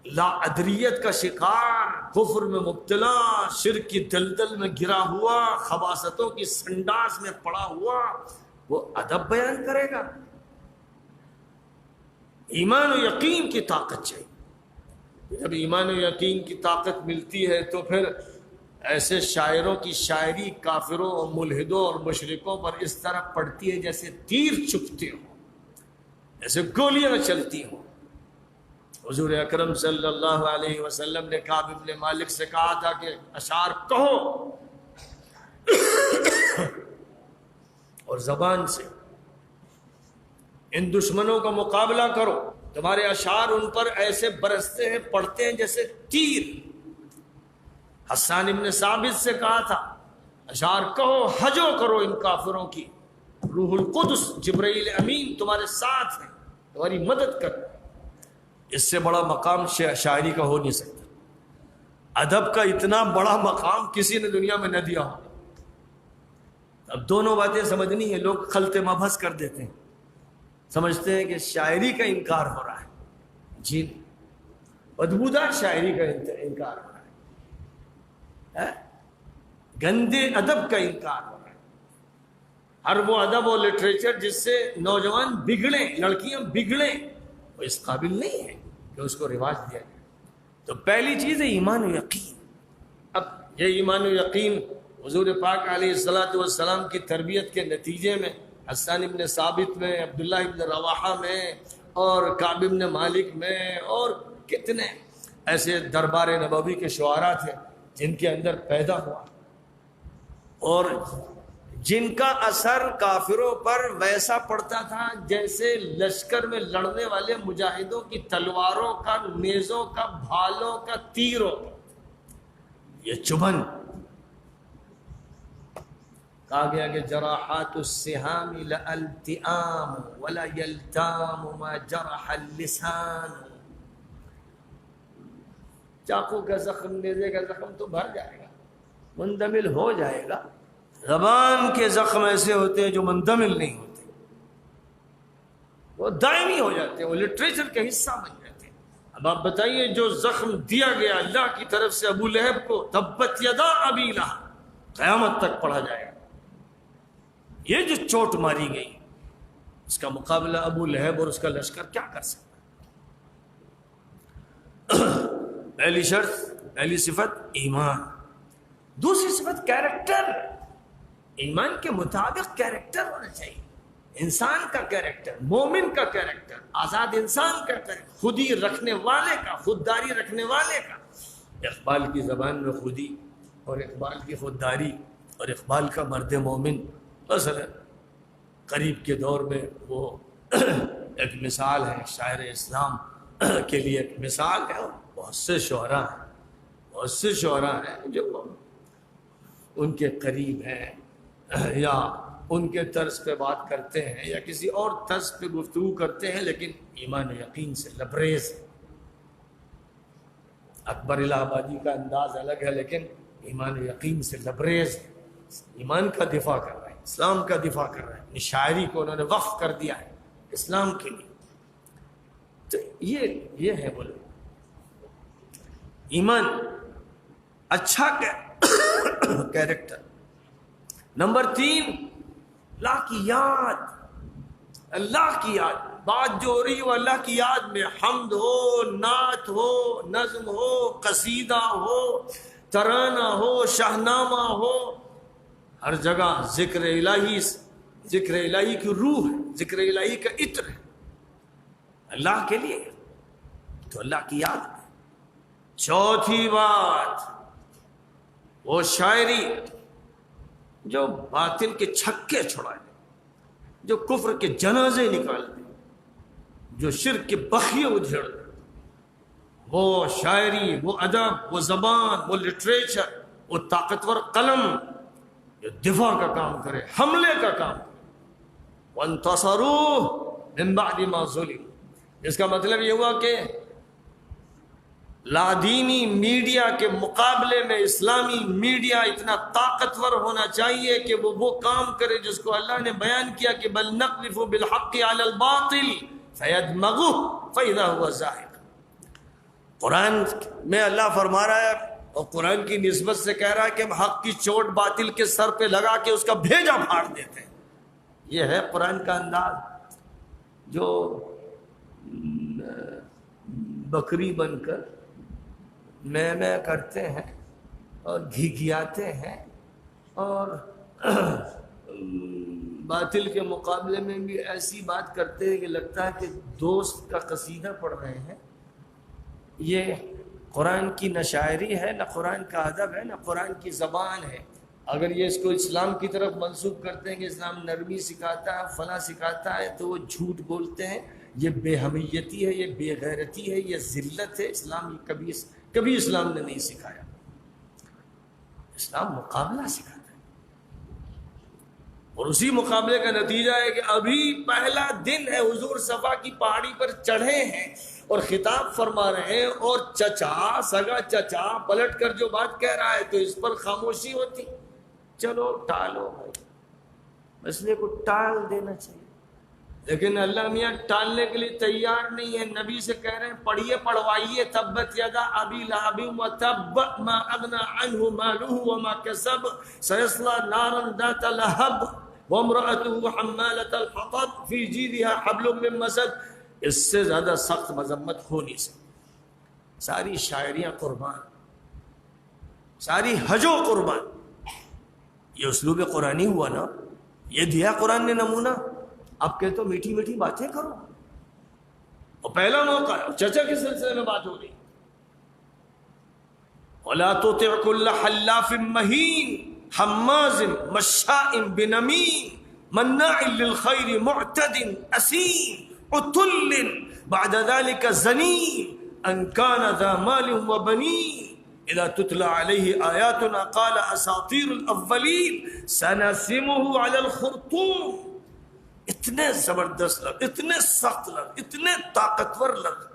S2: لا ادریت کا شکار، کفر میں مبتلا، شرک کی دلدل میں گرا ہوا، خباثتوں کی سنڈاس میں پڑا ہوا، وہ ادب بیان کرے گا؟ ایمان و یقین کی طاقت چاہیے۔ جب ایمان و یقین کی طاقت ملتی ہے تو پھر ایسے شاعروں کی شاعری کافروں اور ملحدوں اور مشرکوں پر اس طرح پڑتی ہے جیسے تیر چپتے ہوں، جیسے گولیاں چلتی ہوں۔ حضور اکرم صلی اللہ علیہ وسلم نے کعب بن مالک سے کہا تھا کہ اشعار کہو، اور زبان سے ان دشمنوں کا مقابلہ کرو. تمہارے اشعار ان پر ایسے برستے ہیں، پڑتے ہیں جیسے تیر. حسان ابن ثابت سے کہا تھا اشعار کہو، حجو کرو ان کافروں کی. روح القدس جبرائیل امین تمہارے ساتھ ہیں، تمہاری مدد کر. اس سے بڑا مقام شاعری کا ہو نہیں سکتا. ادب کا اتنا بڑا مقام کسی نے دنیا میں نہ دیا ہو. اب دونوں باتیں سمجھنی ہے. لوگ خلط مبحث کر دیتے ہیں، سمجھتے ہیں کہ شاعری کا انکار ہو رہا ہے. جی بدبودار شاعری کا انکار ہو رہا ہے، گندے ادب کا انکار ہو رہا ہے. ہر وہ ادب و لٹریچر جس سے نوجوان بگڑیں، لڑکیاں بگڑیں، وہ اس قابل نہیں ہے کہ اس کو رواج دیا جائے. تو پہلی چیز ہے ایمان و یقین. اب یہ ایمان و یقین حضور پاک علیہ الصلوۃ والسلام کی تربیت کے نتیجے میں حسان ابن ثابت میں، عبداللہ ابن رواحہ میں، اور کعب ابن مالک میں، اور کتنے ایسے دربار نبوی کے شعراء تھے جن کے اندر پیدا ہوا، اور جن کا اثر کافروں پر ویسا پڑتا تھا جیسے لشکر میں لڑنے والے مجاہدوں کی تلواروں کا، نیزوں کا، بھالوں کا، تیروں کا. یہ چبھن کہا گیا کہ جراحات السہام لالتئام ولا یلتام ما جرح اللسان. چاقو کا زخم، نیزے کا زخم تو بھر جائے گا، مندمل ہو جائے گا. زبان کے زخم ایسے ہوتے ہیں جو مندمل نہیں ہوتے، وہ دائمی ہو جاتے ہیں، وہ لٹریچر کا حصہ بن جاتے ہیں. اب آپ بتائیے جو زخم دیا گیا اللہ کی طرف سے ابو لہب کو، تبت یدا ابی لہب، قیامت تک پڑھا جائے گا. یہ جو چوٹ ماری گئی اس کا مقابلہ ابو لہب اور اس کا لشکر کیا کر سکتا؟ پہلی شرط، پہلی صفت ایمان. دوسری صفت کیریکٹر. ایمان کے مطابق کیریکٹر ہونا چاہیے. انسان کا کیریکٹر، مومن کا کیریکٹر، آزاد انسان کا کیریکٹر، خودی رکھنے والے کا، خودداری رکھنے والے کا. اقبال کی زبان میں خودی اور اقبال کی خودداری اور اقبال کا مرد مومن مثلا قریب کے دور میں وہ ایک مثال ہے، شاعر اسلام کے لیے ایک مثال ہے. اور بہت سے شعراء ہیں، بہت سے شعراء ہیں جو ان کے قریب ہیں یا ان کے طرز پہ بات کرتے ہیں یا کسی اور طرز پہ گفتگو کرتے ہیں، لیکن ایمان و یقین سے لبریز ہے. اکبر الہ آبادی کا انداز الگ ہے لیکن ایمان و یقین سے لبریز ہے. ایمان کا دفاع کر رہا ہے، اسلام کا دفاع کر رہا ہے. شاعری کو انہوں نے وقف کر دیا ہے اسلام کے لیے. تو یہ ہے بولے ایمان، اچھا کیریکٹر. نمبر 3 اللہ کی یاد. اللہ کی یاد، بات جو ہو رہی ہے وہ اللہ کی یاد میں، حمد ہو، نعت ہو، نظم ہو، قصیدہ ہو، ترانہ ہو، شاہنامہ ہو، ہر جگہ ذکر الہی، ذکر الہی کی روح ہے، ذکر الہی کا عطر ہے اللہ کے لیے. تو اللہ کی یاد میں. چوتھی بات وہ شاعری جو باطل کے چھکے چھڑائے، جو کفر کے جنازے نکال دے، جو شرک کے بخیے ادھیڑ دے. وہ شاعری، وہ ادب، وہ زبان، وہ لٹریچر، وہ طاقتور قلم جو دفاع کا کام کرے، حملے کا کام کرے. وَانْتَصَرُوا مِنْ بَعْدِ مَا ظُلِمُوا. اس کا مطلب یہ ہوا کہ لادینی میڈیا کے مقابلے میں اسلامی میڈیا اتنا طاقتور ہونا چاہیے کہ وہ کام کرے جس کو اللہ نے بیان کیا کہ بل نقذف بالحق علی الباطل فیدمغہ فاذا هو زاہق. قرآن میں اللہ فرما رہا ہے اور قرآن کی نسبت سے کہہ رہا ہے کہ ہم حق کی چوٹ باطل کے سر پہ لگا کے اس کا بھیجا پھاڑ دیتے ہیں. یہ ہے قرآن کا انداز جو بکری بن کر میں کرتے ہیں اور گھگیاتے ہیں اور باطل کے مقابلے میں بھی ایسی بات کرتے ہیں کہ لگتا ہے کہ دوست کا قصیدہ پڑھ رہے ہیں. یہ قرآن کی نہ شاعری ہے، نہ قرآن کا ادب ہے، نہ قرآن کی زبان ہے. اگر یہ اس کو اسلام کی طرف منسوب کرتے ہیں کہ اسلام نرمی سکھاتا ہے، فلاں سکھاتا ہے، تو وہ جھوٹ بولتے ہیں. یہ بے حمیتی ہے، یہ بے غیرتی ہے، یہ ذلت ہے. اسلام کبھی اسلام نے نہیں سکھایا. اسلام مقابلہ سکھاتا ہے، اور اسی مقابلے کا نتیجہ ہے کہ ابھی پہلا دن ہے، حضور صفا کی پہاڑی پر چڑھے ہیں اور خطاب فرما رہے ہیں، اور چچا، سگا چچا پلٹ کر جو بات کہہ رہا ہے تو اس پر خاموشی ہوتی. چلو ٹالو بھائی، مسئلے کو ٹال دینا چاہیے. لیکن اللہ میاں ٹالنے کے لیے تیار نہیں ہے. نبی سے کہہ رہے ہیں پڑھیے، پڑھوائیے. تبت یدا ابی لہب وتب ما اغنى عنه ماله وما كسب سيصلى نارا ذات لهب وامرأته حمالة الحطب في جيدها حبل من مسد. اس سے زیادہ سخت مذمت ہو نہیں سکتی. ساری شاعریاں قربان، ساری حجو قربان. یہ اسلوب قرآنی ہوا نا، یہ دیا قرآن نے نمونہ. اب کہتے تو میٹھی میٹھی باتیں کرو، اور پہلا موقع ہے. چچا کے سلسلے میں بات ہو رہی. وَلَا تُطِعْ كُلَّ حَلَّافٍ مَّهِينٍ حَمَّازٍ مَّشَّاءٍ بِنَمِيمٍ مَّنَّاعٍ لِّلْخَيْرِ مُعْتَدٍ أَثِيمٍ عُتُلٍّ بَعْدَ ذَلِكَ زَنِيمٍ أَن كَانَ ذَا مَالٍ وَبَنِينَ إِذَا تُتْلَىٰ عَلَيْهِ آيَاتُنَا قَالَ أَسَاطِيرُ الْأَوَّلِينَ سَنَسِمُهُ عَلَى الْخُرْطُومِ. اتنے زبردست لفظ، اتنے سخت لفظ، اتنے طاقتور لفظ،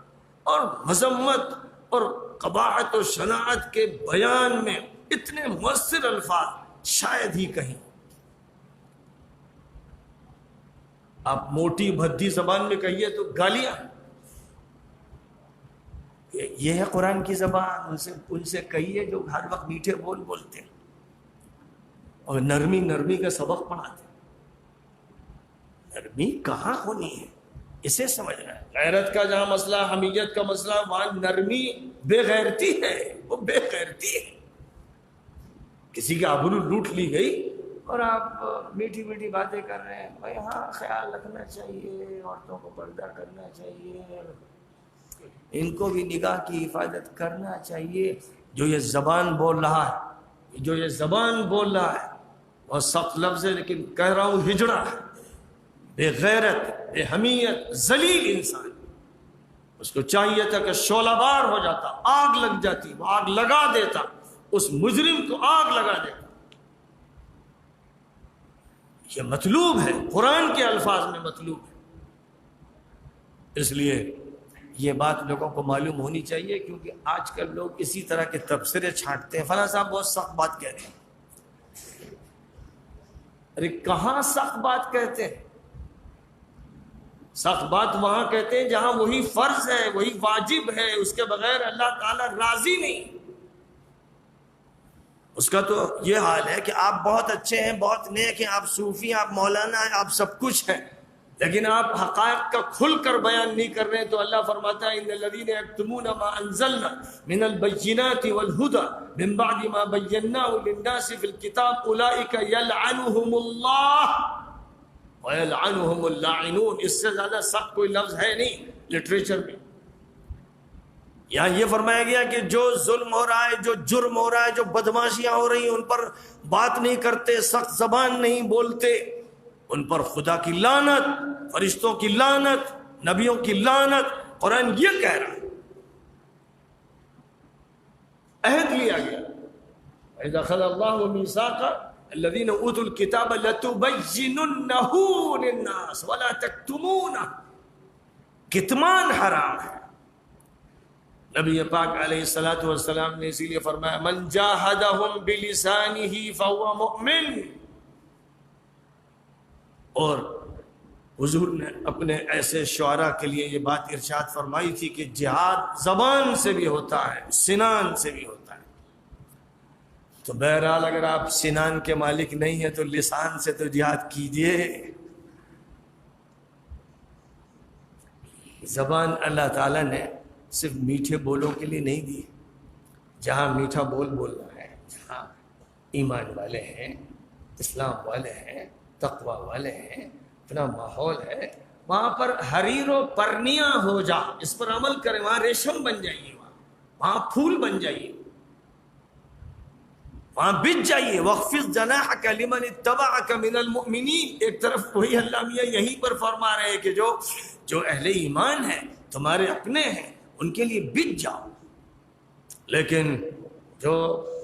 S2: اور مذمت اور قباحت و شناعت کے بیان میں اتنے مؤثر الفاظ شاید ہی کہیں. آپ موٹی بھدی زبان میں کہیے تو گالیاں. یہ ہے قرآن کی زبان. ان سے کہیے جو ہر وقت میٹھے بول بولتے ہیں اور نرمی کا سبق پڑھاتے ہیں. نرمی کہاں ہونی ہے، اسے سمجھنا ہے. غیرت کا جہاں مسئلہ، حمیت کا مسئلہ، وہاں نرمی بے غیرتی ہے. وہ بے غیرتی ہے. کسی کی آبرو لوٹ لی گئی اور آپ میٹھی میٹھی باتیں کر رہے ہیں. بھائی ہاں خیال رکھنا چاہیے، عورتوں کو پردہ کرنا چاہیے، ان کو بھی نگاہ کی حفاظت کرنا چاہیے. جو یہ زبان بول رہا ہے اور سخت لفظ ہے، لیکن کہہ رہا ہوں ہجڑا ہے، بے غیرت، بے حمیت، ذلیل انسان. اس کو چاہیے تھا کہ شعلہ بار ہو جاتا، آگ لگ جاتی، وہ آگ لگا دیتا، اس مجرم کو آگ لگا دیتا. یہ مطلوب ہے، قرآن کے الفاظ میں مطلوب ہے. اس لیے یہ بات لوگوں کو معلوم ہونی چاہیے، کیونکہ آج کل لوگ اسی طرح کے تبصرے چھانٹتے ہیں. فلاں صاحب بہت سخت بات کہہ رہے ہیں. ارے کہاں سخت بات کہتے ہیں؟ سخت بات وہاں کہتے ہیں جہاں وہی فرض ہے، وہی واجب ہے، اس کے بغیر اللہ تعالیٰ راضی نہیں. اس کا تو یہ حال ہے کہ آپ بہت اچھے ہیں، بہت نیک ہیں، آپ صوفی، آپ مولانا ہیں، آپ سب کچھ ہیں، لیکن آپ حقائق کا کھل کر بیان نہیں کر رہے ہیں. تو اللہ فرماتا ہے ان الذین یکتمون ما انزلنا من البینات والهدى من بعد ما بیناه للناس فی الکتاب اولئک یلعنهم اللہ وَيَلْعَنُهُمُ اللَّاعِنُونَ. اس سے زیادہ سخت کوئی لفظ ہے نہیں لٹریچر میں. یہاں یہ فرمایا گیا کہ جو ظلم ہو رہا ہے، جو جرم ہو رہا ہے، جو بدماشیاں ہو رہی ہیں، ان پر بات نہیں کرتے، سخت زبان نہیں بولتے، ان پر خدا کی لعنت، فرشتوں کی لعنت، نبیوں کی لعنت. قرآن یہ کہہ رہا ہے. عہد لیا گیا. اذا اخذ اللہ میثاق الذین اوتوا الکتاب لتبیننہ للناس ولا تکتمونہ. کتمان حرام ہے. نبی پاک علیہ الصلوۃ والسلام نے اسی لیے فرمایا من جاہدہم بلسانہ فہو مؤمن. اور حضور نے اپنے ایسے شعراء کے لیے یہ بات ارشاد فرمائی تھی کہ جہاد زبان سے بھی ہوتا ہے، سنان سے بھی ہوتا ہے. تو بہرحال اگر آپ سنان کے مالک نہیں ہیں تو لسان سے تو جہاد کیجئے. زبان اللہ تعالیٰ نے صرف میٹھے بولوں کے لیے نہیں دی. جہاں میٹھا بول بولنا ہے، جہاں ایمان والے ہیں، اسلام والے ہیں، تقوی والے ہیں، اپنا ماحول ہے، وہاں پر حریر و پرنیاں ہو جا، اس پر عمل کریں. وہاں ریشم بن جائیے، وہاں پھول بن جائیے. وہاں بچ جائیے. وَخْفِضْ جَنَاحَكَ لِمَنِ اتَّبَعَكَ مِنَ الْمُؤْمِنِينَ. ایک طرف وہی اللہ میاں یہیں پر فرما رہے ہیں کہ جو اہل ایمان ہیں تمہارے اپنے ہیں ان کے لیے بچ جاؤ، لیکن جو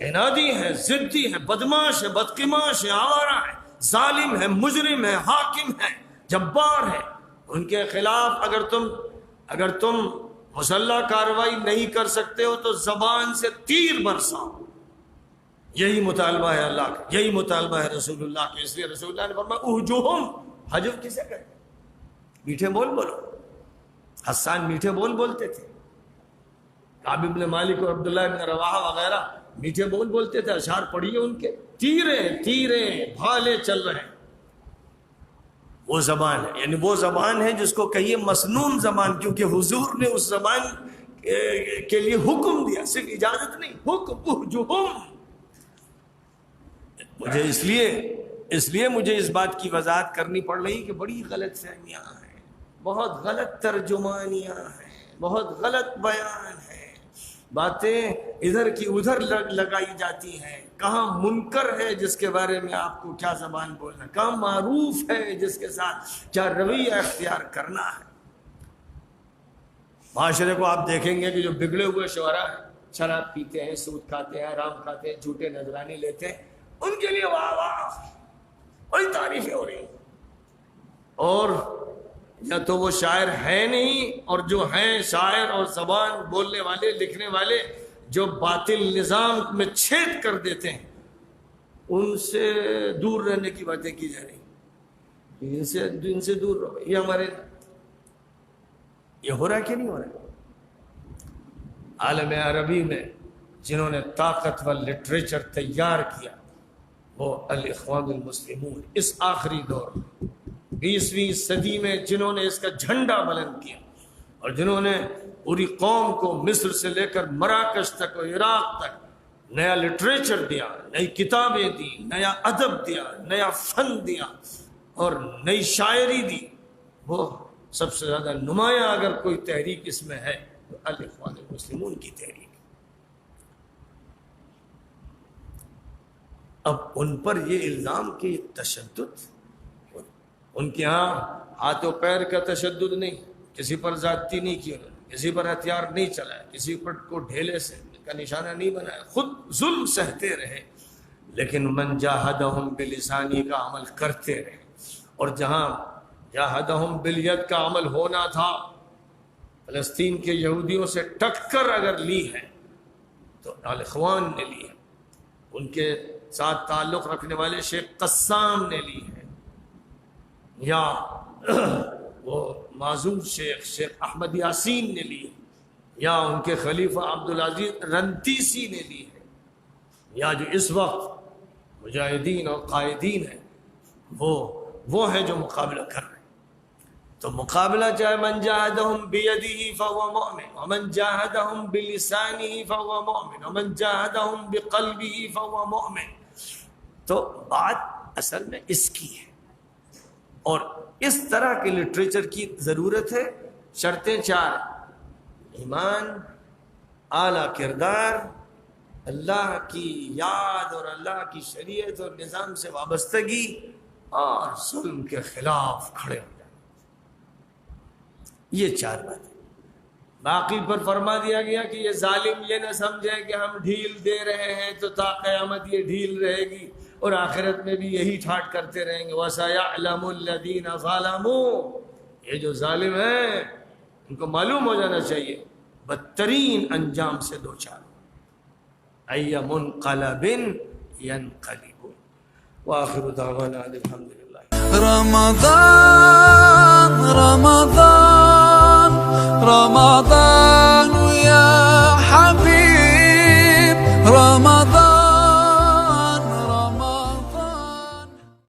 S2: عنادی ہیں، ضدی ہیں، بدماش ہیں، بدقماش ہیں، آوارہ ہیں، ظالم ہیں، مجرم ہیں، حاکم ہیں، جبار ہیں، ان کے خلاف اگر تم مسلح کارروائی نہیں کر سکتے ہو تو زبان سے تیر برساؤ. یہی مطالبہ ہے اللہ کا، یہی مطالبہ ہے رسول اللہ کا. اس لیے رسول اللہ نے فرمایا اہجوہم. حجو کسے کہتے ہیں؟ میٹھے بول بولو. حسان میٹھے بول بولتے تھے، کعب بن مالک اور عبداللہ بن رواحہ وغیرہ میٹھے بول بولتے تھے. اشعار پڑھیے ان کے. تیرے بھالے چل رہے ہیں. وہ زبان ہے، یعنی وہ زبان ہے جس کو کہیے مسنون زبان، کیونکہ حضور نے اس زبان کے لیے حکم دیا، صرف اجازت نہیں، حکم. اہجوہم. مجھے اس لیے مجھے اس بات کی وضاحت کرنی پڑ رہی کہ بڑی غلط فہمیاں ہیں، بہت غلط ترجمانیاں ہیں، بہت غلط بیان ہیں، باتیں ادھر کی ادھر لگائی جاتی ہیں. کہاں منکر ہے جس کے بارے میں آپ کو کیا زبان بولنا، کہاں معروف ہے جس کے ساتھ کیا رویہ اختیار کرنا ہے. معاشرے کو آپ دیکھیں گے کہ جو بگڑے ہوئے شعراء ہیں، شراب پیتے ہیں، سود کھاتے ہیں، حرام کھاتے ہیں، جھوٹے نذرانے لیتے ہیں، ان کے لیے واہ واہ بڑی تعریفیں ہو رہی ہیں. اور یا تو وہ شاعر ہے نہیں، اور جو ہیں شاعر اور زبان بولنے والے لکھنے والے جو باطل نظام میں چھید کر دیتے ہیں، ان سے دور رہنے کی باتیں کی جا رہی. ان سے دور رہو. یہ ہمارے یہ ہو رہا ہے کہ نہیں ہو رہا؟ عالم عربی میں جنہوں نے طاقتور لٹریچر تیار کیا وہ الاخوان المسلمون. اس آخری دور 20ویں صدی میں جنہوں نے اس کا جھنڈا بلند کیا اور جنہوں نے پوری قوم کو مصر سے لے کر مراکش تک اور عراق تک نیا لٹریچر دیا، نئی کتابیں دی، نیا ادب دیا، نیا فن دیا اور نئی شاعری دی، وہ سب سے زیادہ نمایاں اگر کوئی تحریک اس میں ہے تو الاخوان المسلمون کی تحریک. اب ان پر یہ الزام کہ تشدد، ان کے ہاں ہاتھ و پیر کا تشدد نہیں، کسی پر زیادتی نہیں کی، کسی پر ہتھیار نہیں چلایا، کسی پر کو ڈھیلے سے کا نشانہ نہیں بنایا، خود ظلم سہتے رہے، لیکن من جاہدہم بلسانی کا عمل کرتے رہے. اور جہاں جاہدہم بالید کا عمل ہونا تھا، فلسطین کے یہودیوں سے ٹکر اگر لی ہے تو الاخوان نے لی ہے. ان کے ساتھ تعلق رکھنے والے شیخ قسام نے لی ہے، یا وہ معزول شیخ احمد یاسین نے لی ہے، یا ان کے خلیفہ عبدالعزیز رنتیسی نے لی ہے، یا جو اس وقت مجاہدین اور قائدین ہیں وہ ہیں جو مقابلہ کر رہے ہیں. تو مقابلہ چاہے من جاہدہم بیدہ فہو مؤمن، ومن جاہدہم بلسانہ فہو مؤمن، ومن جاہدہم بقلبہ فہو مؤمن. تو بات اصل میں اس کی ہے، اور اس طرح کے لٹریچر کی ضرورت ہے. شرطیں 4: ایمان، اعلیٰ کردار، اللہ کی یاد اور اللہ کی شریعت اور نظام سے وابستگی، اور ظلم کے خلاف کھڑے ہو جانا. یہ 4 باتیں. باقی پر فرما دیا گیا کہ یہ ظالم یہ نہ سمجھے کہ ہم ڈھیل دے رہے ہیں تو تا قیامت یہ ڈھیل رہے گی، اور آخرت میں بھی یہی ٹھاٹ کرتے رہیں گے. وَسَيَعْلَمُ الَّذِينَ ظَلَمُوا. یہ جو ظالم ہیں ان کو معلوم ہو جانا چاہیے بدترین انجام سے دوچار اَيَّ مُنْقَلَبٍ يَنْقَلِبُونَ. وآخر دعوانا الحمد للہ.
S1: رمضان رمضان رمضان